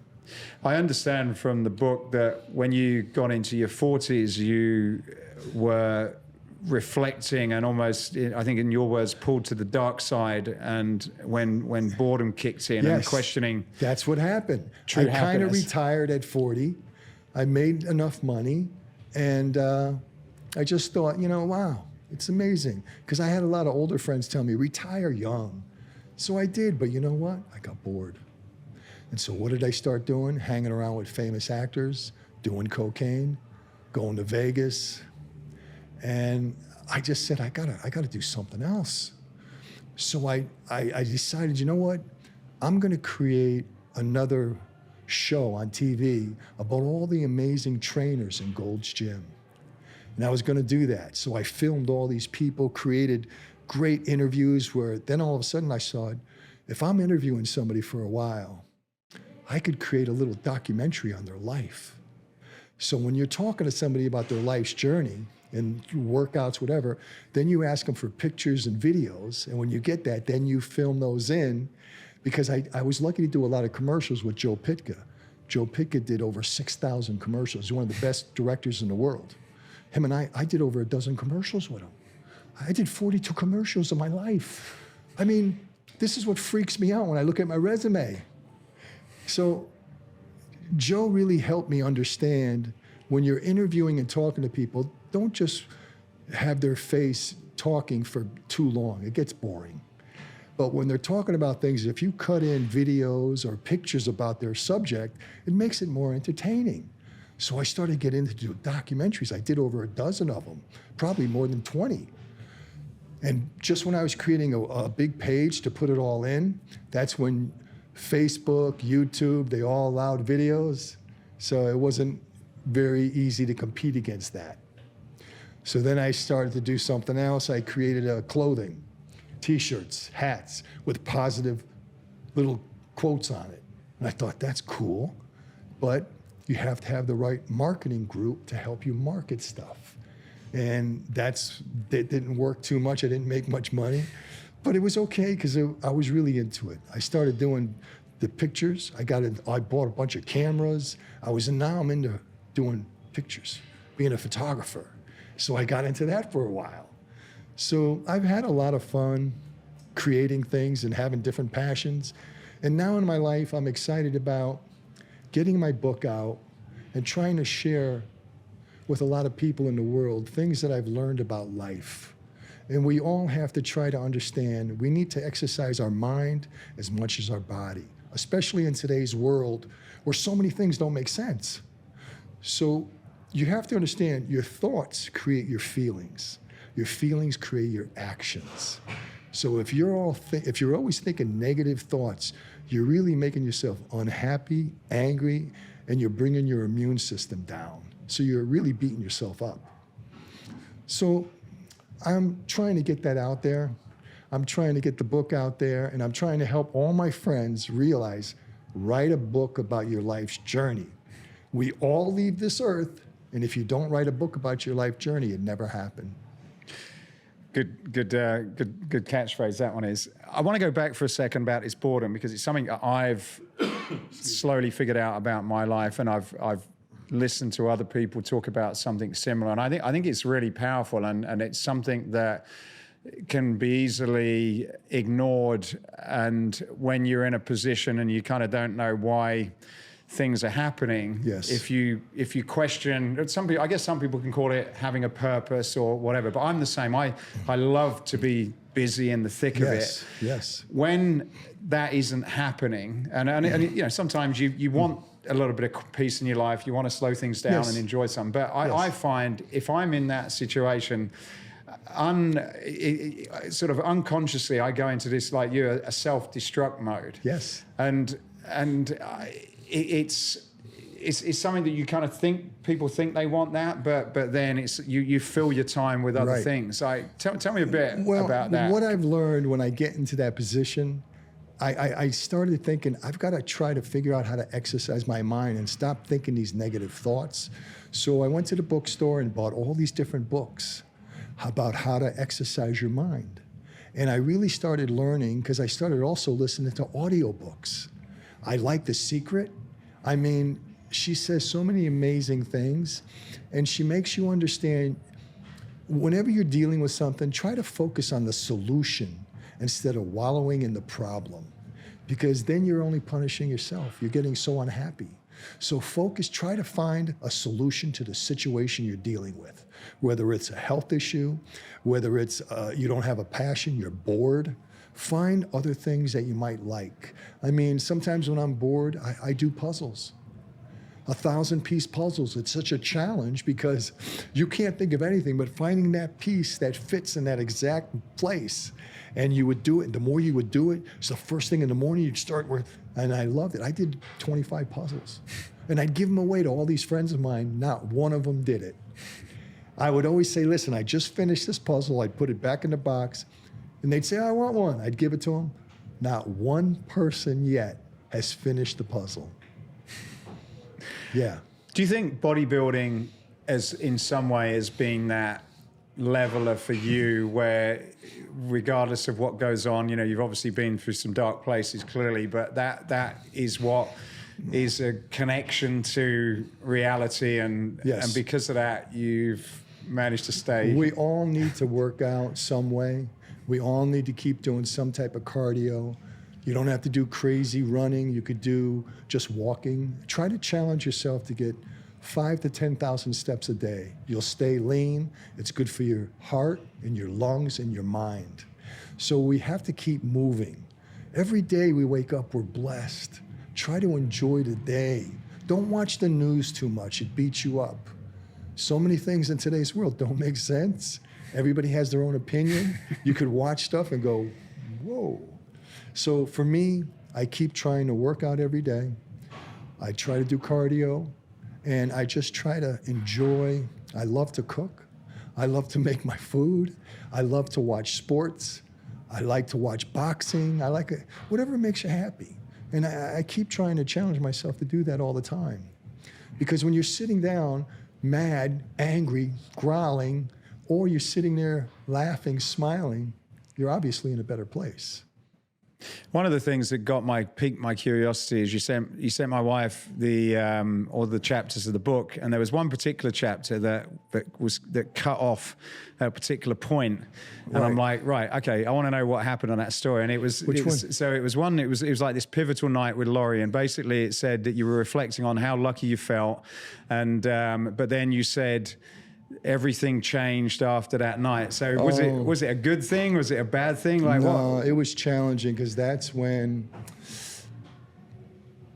I understand from the book that when you got into your 40s, you were reflecting and almost, I think in your words, pulled to the dark side, and when boredom kicked in, yes, and questioning. That's what happened. True happiness. I kind of retired at 40. I made enough money, and I just thought, you know, wow, it's amazing. Because I had a lot of older friends tell me, retire young. So I did, but you know what? I got bored. And so what did I start doing? Hanging around with famous actors, doing cocaine, going to Vegas. And I just said, I gotta do something else. So I decided, you know what? I'm gonna create another show on TV about all the amazing trainers in Gold's Gym. And I was gonna do that. So I filmed all these people, created great interviews where then all of a sudden I saw, if I'm interviewing somebody for a while, I could create a little documentary on their life. So when you're talking to somebody about their life's journey and workouts, whatever, then you ask them for pictures and videos. And when you get that, then you film those in. Because I was lucky to do a lot of commercials with Joe Pytka. Joe Pytka did over 6,000 commercials. He's one of the best directors in the world. Him and I did over a dozen commercials with him. I did 42 commercials in my life. I mean, this is what freaks me out when I look at my resume. So Joe really helped me understand when you're interviewing and talking to people, don't just have their face talking for too long. It gets boring. But when they're talking about things, if you cut in videos or pictures about their subject, it makes it more entertaining. So I started getting into documentaries. I did over a dozen of them, probably more than 20. And just when I was creating a big page to put it all in, that's when Facebook, YouTube, they all allowed videos. So it wasn't very easy to compete against that. So then I started to do something else. I created clothing, t-shirts, hats with positive little quotes on it. And I thought, that's cool, but you have to have the right marketing group to help you market stuff. And that didn't work too much. I didn't make much money, but it was okay because I was really into it. I started doing the pictures. I bought a bunch of cameras. Now I'm into doing pictures, being a photographer. So I got into that for a while. So I've had a lot of fun creating things and having different passions. And now in my life, I'm excited about getting my book out and trying to share with a lot of people in the world things that I've learned about life. And we all have to try to understand we need to exercise our mind as much as our body, especially in today's world where so many things don't make sense. So you have to understand your thoughts create your feelings. Your feelings create your actions. So if you're always thinking negative thoughts, you're really making yourself unhappy, angry, and you're bringing your immune system down. So you're really beating yourself up. So I'm trying to get that out there. I'm trying to get the book out there, and I'm trying to help all my friends realize, write a book about your life's journey. We all leave this earth, and if you don't write a book about your life journey, it never happened. Good catchphrase that one is. I want to go back for a second about this boredom, because it's something that I've slowly figured out about my life, and I've listened to other people talk about something similar, and I think it's really powerful, and it's something that can be easily ignored. And when you're in a position and you kind of don't know why things are happening, yes. If you question, I guess some people can call it having a purpose or whatever, but I'm the same. I love to be busy in the thick of it. Yes. When that isn't happening, and you know, sometimes you want a little bit of peace in your life, you want to slow things down and enjoy something. But I find if I'm in that situation, sort of unconsciously, I go into this, like you, a self-destruct mode. Yes. And it's something that you kind of people think they want that, but then it's you fill your time with other things. Tell me a bit about that. What I've learned when I get into that position, I started thinking, I've got to try to figure out how to exercise my mind and stop thinking these negative thoughts. So I went to the bookstore and bought all these different books about how to exercise your mind. And I really started learning because I started also listening to audiobooks. I like The Secret. I mean, she says so many amazing things, and she makes you understand whenever you're dealing with something, try to focus on the solution instead of wallowing in the problem, because then you're only punishing yourself. You're getting so unhappy. So focus, try to find a solution to the situation you're dealing with, whether it's a health issue, whether it's you don't have a passion, you're bored. Find other things that you might like. I mean, sometimes when I'm bored, I do puzzles. 1,000-piece puzzles. It's such a challenge because you can't think of anything but finding that piece that fits in that exact place. And you would do it. And the more you would do it, it's the first thing in the morning you'd start with. And I loved it. I did 25 puzzles. And I'd give them away to all these friends of mine. Not one of them did it. I would always say, listen, I just finished this puzzle. I'd put it back in the box. And they'd say, I want one. I'd give it to them. Not one person yet has finished the puzzle. Yeah. Do you think bodybuilding as in some way has been that leveler for you, where regardless of what goes on, you know, you've obviously been through some dark places clearly, but that is what is a connection to reality, and because of that you've managed to stay. We all need to work out some way. We all need to keep doing some type of cardio. You don't have to do crazy running. You could do just walking. Try to challenge yourself to get 5,000 to 10,000 steps a day. You'll stay lean. It's good for your heart and your lungs and your mind. So we have to keep moving. Every day we wake up, we're blessed. Try to enjoy the day. Don't watch the news too much. It beats you up. So many things in today's world don't make sense. Everybody has their own opinion. You could watch stuff and go, whoa. So for me, I keep trying to work out every day. I try to do cardio, and I just try to enjoy. I love to cook. I love to make my food. I love to watch sports. I like to watch boxing. I like it, whatever makes you happy. And I keep trying to challenge myself to do that all the time. Because when you're sitting down, mad, angry, growling, or you're sitting there laughing, smiling, you're obviously in a better place. One of the things that piqued my curiosity is you sent my wife all the chapters of the book, and there was one particular chapter that cut off a particular point, and I'm like, right, okay, I want to know what happened on that story. And it was Which one? So it was like this pivotal night with Laurie, and basically it said that you were reflecting on how lucky you felt, and but then you said everything changed after that night. So was it a good thing? Was it a bad thing? Like, no, what? It was challenging because that's when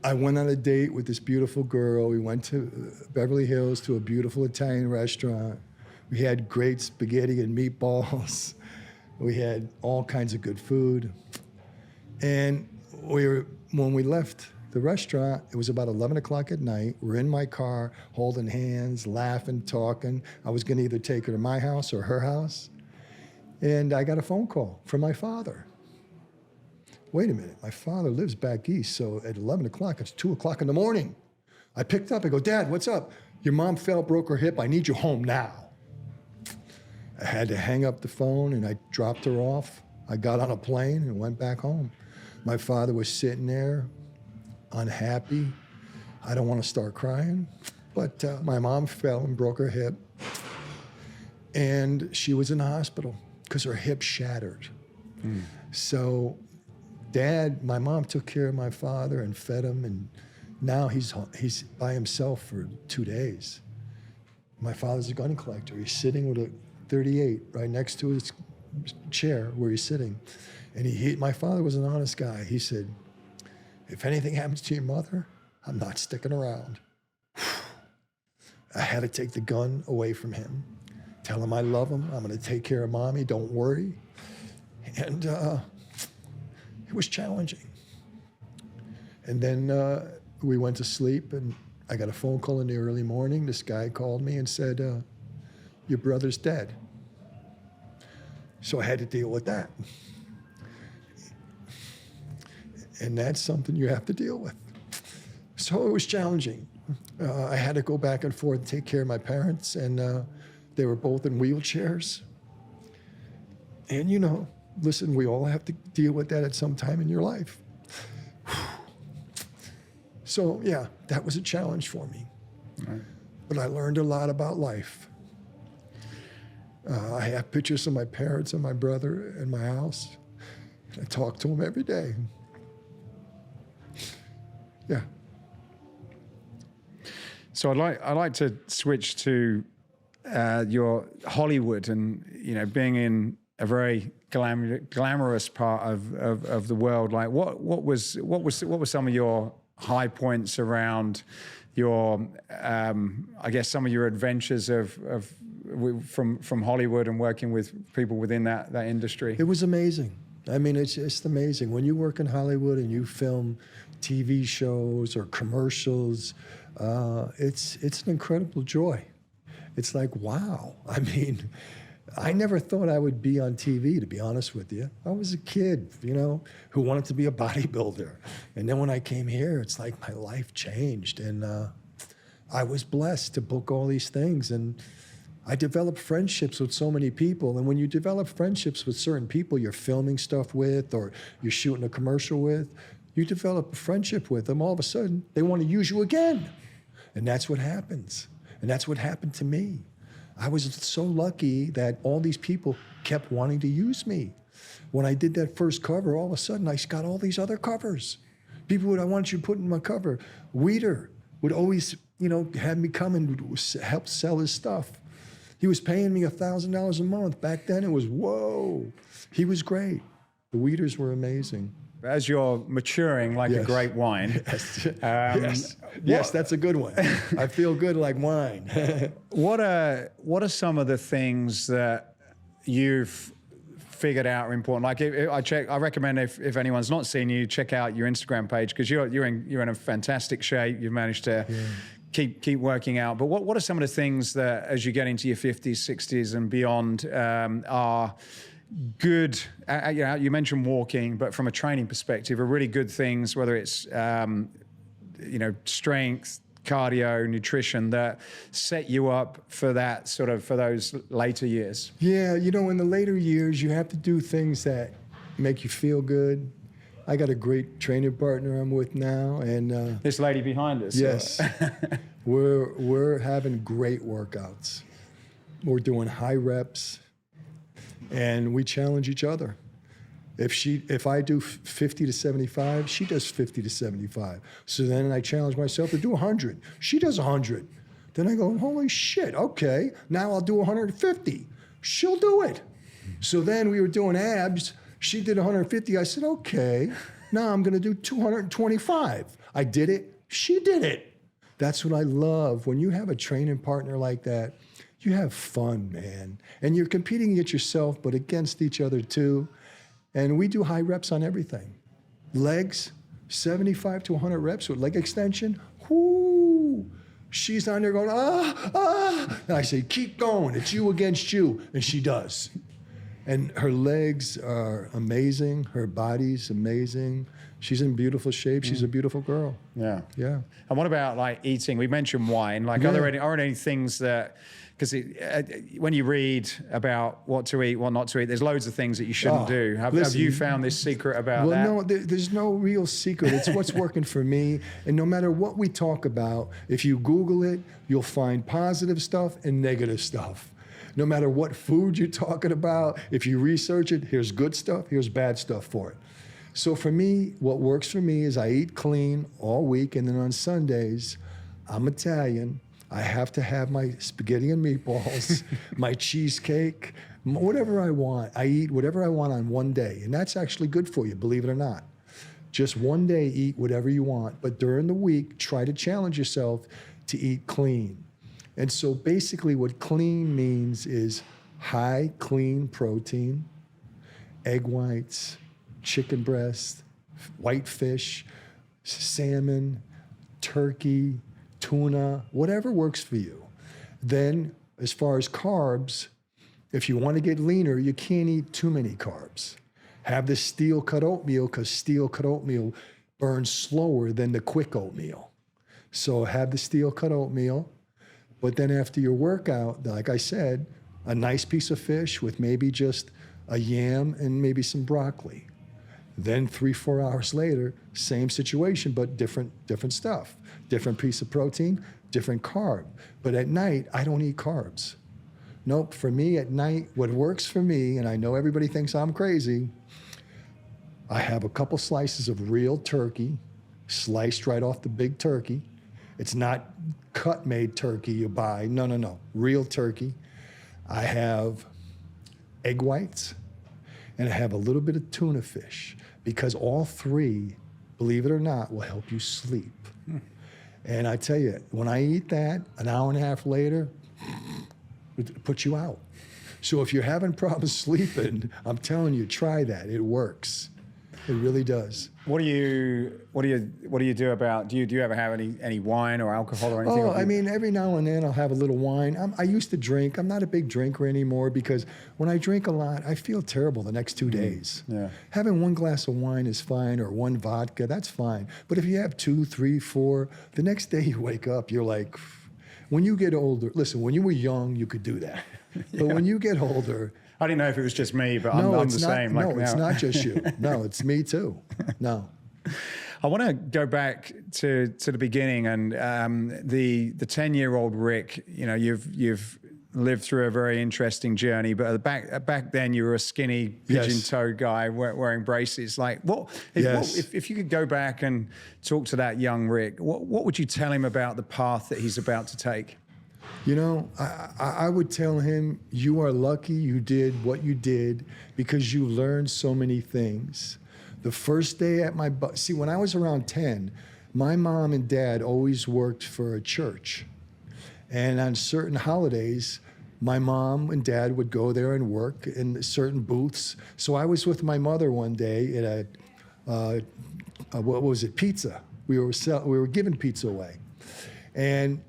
I went on a date with this beautiful girl. We went to Beverly Hills to a beautiful Italian restaurant. We had great spaghetti and meatballs. We had all kinds of good food. And when we left the restaurant, it was about 11 o'clock at night. We're in my car, holding hands, laughing, talking. I was going to either take her to my house or her house. And I got a phone call from my father. Wait a minute, my father lives back east, so at 11 o'clock, it's 2 o'clock in the morning. I picked up, I go, Dad, what's up? Your mom fell, broke her hip, I need you home now. I had to hang up the phone and I dropped her off. I got on a plane and went back home. My father was sitting there, unhappy. I don't want to start crying, but my mom fell and broke her hip, and she was in the hospital because her hip shattered. So my mom took care of my father and fed him, and now he's by himself for 2 days. My father's a gun collector. He's sitting with a 38 right next to his chair where he's sitting, and my father was an honest guy. He said, if anything happens to your mother, I'm not sticking around. I had to take the gun away from him, tell him I love him, I'm gonna take care of mommy, don't worry. And it was challenging. And then we went to sleep, and I got a phone call in the early morning. This guy called me and said, your brother's dead. So I had to deal with that. And that's something you have to deal with. So it was challenging. I had to go back and forth and take care of my parents, and they were both in wheelchairs. And listen, we all have to deal with that at some time in your life. So yeah, that was a challenge for me. Right. But I learned a lot about life. I have pictures of my parents and my brother in my house. I talk to them every day. Yeah. So I'd like to switch to your Hollywood and being in a very glamorous part of the world. Like what were some of your high points around your I guess some of your adventures from Hollywood and working with people within that industry? It was amazing. I mean, it's just amazing when you work in Hollywood and you film TV shows or commercials. It's an incredible joy. It's like, wow. I mean, I never thought I would be on TV, to be honest with you. I was a kid, who wanted to be a bodybuilder. And then when I came here, it's like my life changed. And I was blessed to book all these things. And I developed friendships with so many people. And when you develop friendships with certain people you're filming stuff with or you're shooting a commercial with, you develop a friendship with them, all of a sudden, they want to use you again. And that's what happens. And that's what happened to me. I was so lucky that all these people kept wanting to use me. When I did that first cover, all of a sudden, I got all these other covers. People would, I want you to put in my cover. Weeder would always, have me come and help sell his stuff. He was paying me $1,000 a month. Back then, it was, whoa. He was great. The Weeders were amazing. As you're maturing like a great wine. Yes, that's a good one. I feel good like wine. What are some of the things that you've figured out are important? Like I recommend if anyone's not seen you, check out your Instagram page, because you're in a fantastic shape. You've managed to keep working out. But what are some of the things that, as you get into your 50s, 60s and beyond, are good? You mentioned walking, but from a training perspective, are really good things, whether it's strength, cardio, nutrition, that set you up for that for those later years? Yeah, in the later years, you have to do things that make you feel good. I got a great training partner I'm with now, and this lady behind us. Yes, we're having great workouts. We're doing high reps, and we challenge each other. If I do 50 to 75, she does 50 to 75. So then I challenge myself to do 100. She does 100. Then I go, holy shit, okay, now I'll do 150. She'll do it. So then we were doing abs. She did 150. I said, okay, now I'm gonna do 225. I did it, she did it. That's what I love. When you have a training partner like that, you have fun, man. And you're competing against yourself, but against each other too. And we do high reps on everything. Legs, 75 to 100 reps with leg extension. Whoo! She's on there going, And I say, keep going, it's you against you. And she does. And her legs are amazing. Her body's amazing. She's in beautiful shape. She's a beautiful girl. Yeah. Yeah. And what about like eating? We mentioned wine. Like, are there any things that, because when you read about what to eat, what not to eat, there's loads of things that you shouldn't do. Have you found this secret about that? Well, no, there's no real secret. It's what's working for me. And no matter what we talk about, if you Google it, you'll find positive stuff and negative stuff. No matter what food you're talking about, if you research it, here's good stuff, here's bad stuff for it. So for me, what works for me is I eat clean all week, and then on Sundays, I'm Italian. I have to have my spaghetti and meatballs, my cheesecake, whatever I want. I eat whatever I want on one day, and that's actually good for you, believe it or not. Just one day, eat whatever you want, but during the week, try to challenge yourself to eat clean. And so basically what clean means is high clean protein, egg whites, chicken breast, white fish, salmon, turkey, tuna, whatever works for you. Then, as far as carbs, if you want to get leaner, you can't eat too many carbs. Have the steel cut oatmeal, because steel cut oatmeal burns slower than the quick oatmeal. So have the steel cut oatmeal, but then after your workout, like I said, a nice piece of fish with maybe just a yam and maybe some broccoli. Then 3-4 hours later, same situation, but different stuff. Different piece of protein, different carb. But at night, I don't eat carbs. Nope, for me at night, what works for me, and I know everybody thinks I'm crazy, I have a couple slices of real turkey, sliced right off the big turkey. It's not cut-made turkey you buy, no, real turkey. I have egg whites, and I have a little bit of tuna fish, because all three, believe it or not, will help you sleep. And I tell you, when I eat that, an hour and a half later, it puts you out. So if you're having problems sleeping, I'm telling you, try that. It works. It really does. What do you do about? Do you ever have any wine or alcohol or anything? Oh, I mean, every now and then I'll have a little wine. I used to drink. I'm not a big drinker anymore, because when I drink a lot, I feel terrible the next 2 days. Yeah. Having one glass of wine is fine, or one vodka, that's fine. But if you have 2, 3, 4, the next day you wake up, you're like, when you get older, listen, when you were young, you could do that. But when you get older, I didn't know if it was just me, but I'm the same. No, it's not just you. No, it's me too. No. I want to go back to the beginning, and the 10-year-old Rick. You've lived through a very interesting journey, but back then you were a skinny pigeon-toed guy wearing braces. Like, if you could go back and talk to that young Rick, what would you tell him about the path that he's about to take? I would tell him, you are lucky you did what you did, because you learned so many things. The first day at when I was around 10, my mom and dad always worked for a church. And on certain holidays, My mom and dad would go there and work in certain booths. So I was with my mother one day at what was it, pizza. We were giving pizza away. And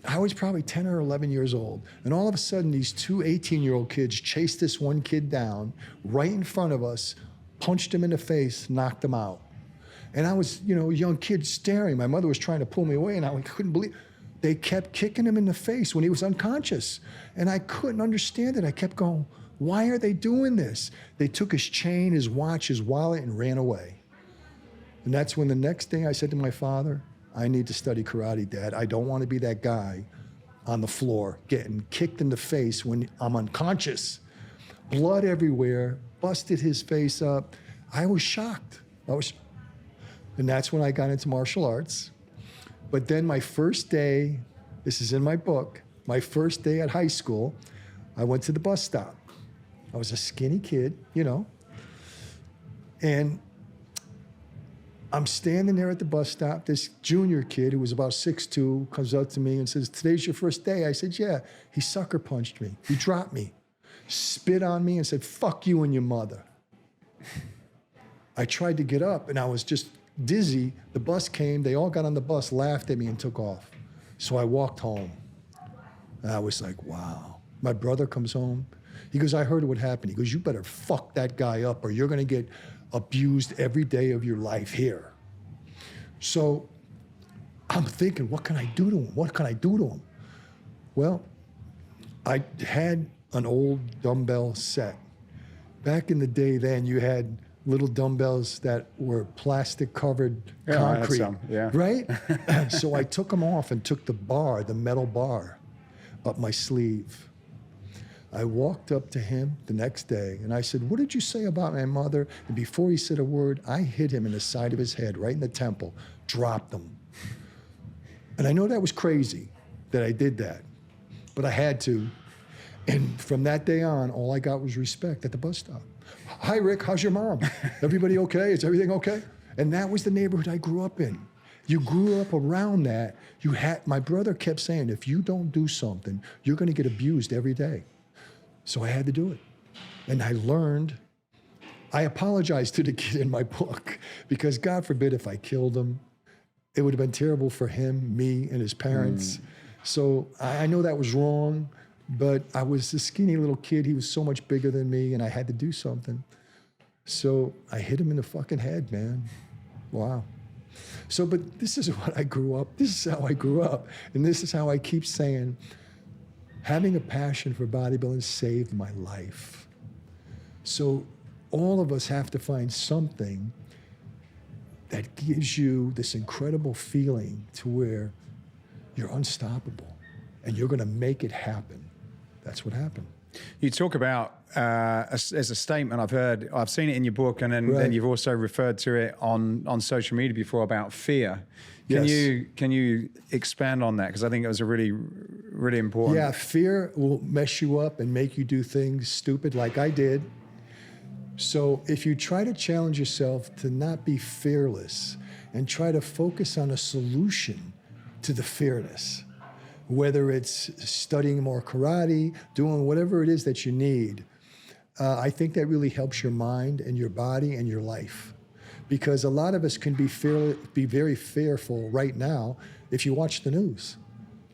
I was probably 10 or 11 years old. And all of a sudden, these two 18-year-old kids chased this one kid down right in front of us, punched him in the face, knocked him out. And I was, you know, a young kid staring. My mother was trying to pull me away, and I couldn't believe. They kept kicking him in the face when he was unconscious. And I couldn't understand it. I kept going, why are they doing this? They took his chain, his watch, his wallet, and ran away. And that's when the next day I said to my father, I need to study karate, Dad. I don't want to be that guy on the floor getting kicked in the face when I'm unconscious. Blood everywhere, busted his face up. I was shocked. And that's when I got into martial arts. But then my first day, this is in my book, my first day at high school, I went to the bus stop. I was a skinny kid, you know, and I'm standing there at the bus stop. This junior kid who was about 6'2" comes up to me and says, today's your first day? I said, yeah. He sucker punched me. He dropped me, spit on me and said, fuck you and your mother. I tried to get up and I was just dizzy. The bus came, they all got on the bus, laughed at me and took off. So I walked home. And I was like, wow. My brother comes home. He goes, I heard what happened. He goes, you better fuck that guy up or you're gonna get abused every day of your life here. So I'm thinking, what can I do to him? What can I do to him? Well, I had an old dumbbell set. Back in the day then, you had little dumbbells that were plastic covered concrete, right? So I took them off and took the bar, the metal bar, up my sleeve. I walked up to him the next day and I said, what did you say about my mother? And before he said a word, I hit him in the side of his head, right in the temple, dropped him. And I know that was crazy that I did that, but I had to. And from that day on, all I got was respect at the bus stop. Hi, Rick, how's your mom? Everybody okay? Is everything okay? And that was the neighborhood I grew up in. You grew up around that. My brother kept saying, if you don't do something, you're gonna get abused every day. So I had to do it. And I learned, I apologized to the kid in my book because God forbid if I killed him, it would have been terrible for him, me, and his parents. So I know that was wrong, but I was a skinny little kid. He was so much bigger than me and I had to do something. So I hit him in the fucking head, man. Wow. So, but this is what I grew up. This is how I grew up. And this is how I keep saying, having a passion for bodybuilding saved my life. So all of us have to find something that gives you this incredible feeling to where you're unstoppable and you're gonna make it happen. That's what happened. You talk about, as a statement I've seen it in your book, and then you've also referred to it on social media before about fear. Can you expand on that? Because I think it was a really, really important. Yeah, fear will mess you up and make you do things stupid like I did. So if you try to challenge yourself to not be fearless and try to focus on a solution to the fearness, whether it's studying more karate, doing whatever it is that you need, I think that really helps your mind and your body and your life. Because a lot of us can be very fearful right now if you watch the news.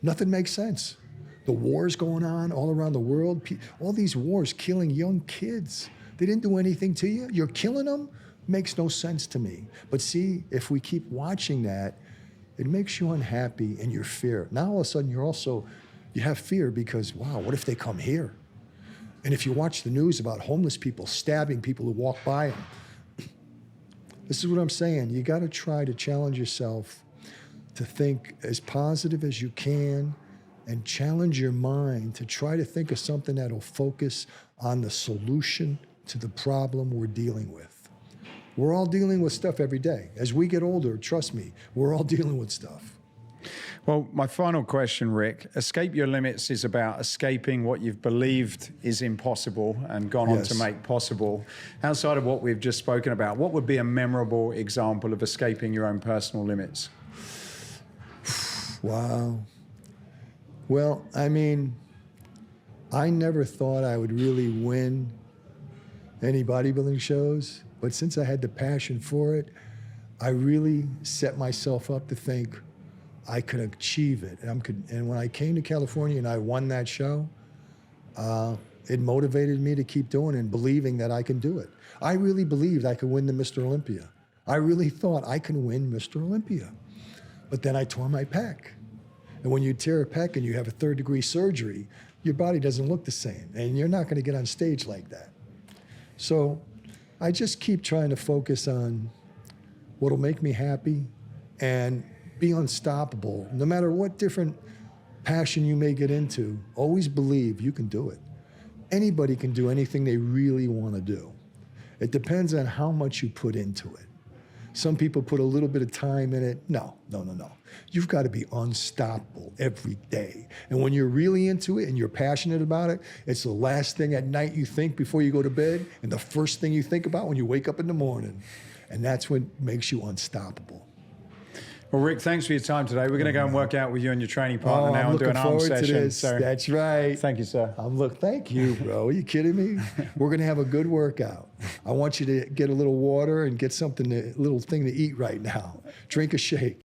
Nothing makes sense. The wars going on all around the world, all these wars killing young kids. They didn't do anything to you. You're killing them? Makes no sense to me. But see, if we keep watching that, it makes you unhappy and you're fear. Now all of a sudden you have fear because, wow, what if they come here? And if you watch the news about homeless people stabbing people who walk by them, this is what I'm saying. You got to try to challenge yourself to think as positive as you can and challenge your mind to try to think of something that'll focus on the solution to the problem we're dealing with. We're all dealing with stuff every day. As we get older, trust me, we're all dealing with stuff. Well, my final question, Rick, Escape Your Limits is about escaping what you've believed is impossible and gone on to make possible. Outside of what we've just spoken about, what would be a memorable example of escaping your own personal limits? Wow. Well, I mean, I never thought I would really win any bodybuilding shows, but since I had the passion for it, I really set myself up to think I could achieve it. And when I came to California and I won that show, it motivated me to keep doing it and believing that I can do it. I really believed I could win the Mr. Olympia. I really thought I can win Mr. Olympia. But then I tore my pec. And when you tear a pec and you have a third-degree surgery, your body doesn't look the same, and you're not going to get on stage like that. So I just keep trying to focus on what'll make me happy and be unstoppable. No matter what different passion you may get into, always believe you can do it. Anybody can do anything they really want to do. It depends on how much you put into it. Some people put a little bit of time in it. No. You've got to be unstoppable every day. And when you're really into it and you're passionate about it, it's the last thing at night you think before you go to bed and the first thing you think about when you wake up in the morning. And that's what makes you unstoppable. Well, Rick, thanks for your time today. We're going to go and work out with you and your training partner now and do an arm session. So that's right. Thank you, sir. Thank you, bro. Are you kidding me? We're going to have a good workout. I want you to get a little water and get something, a little thing to eat right now. Drink a shake.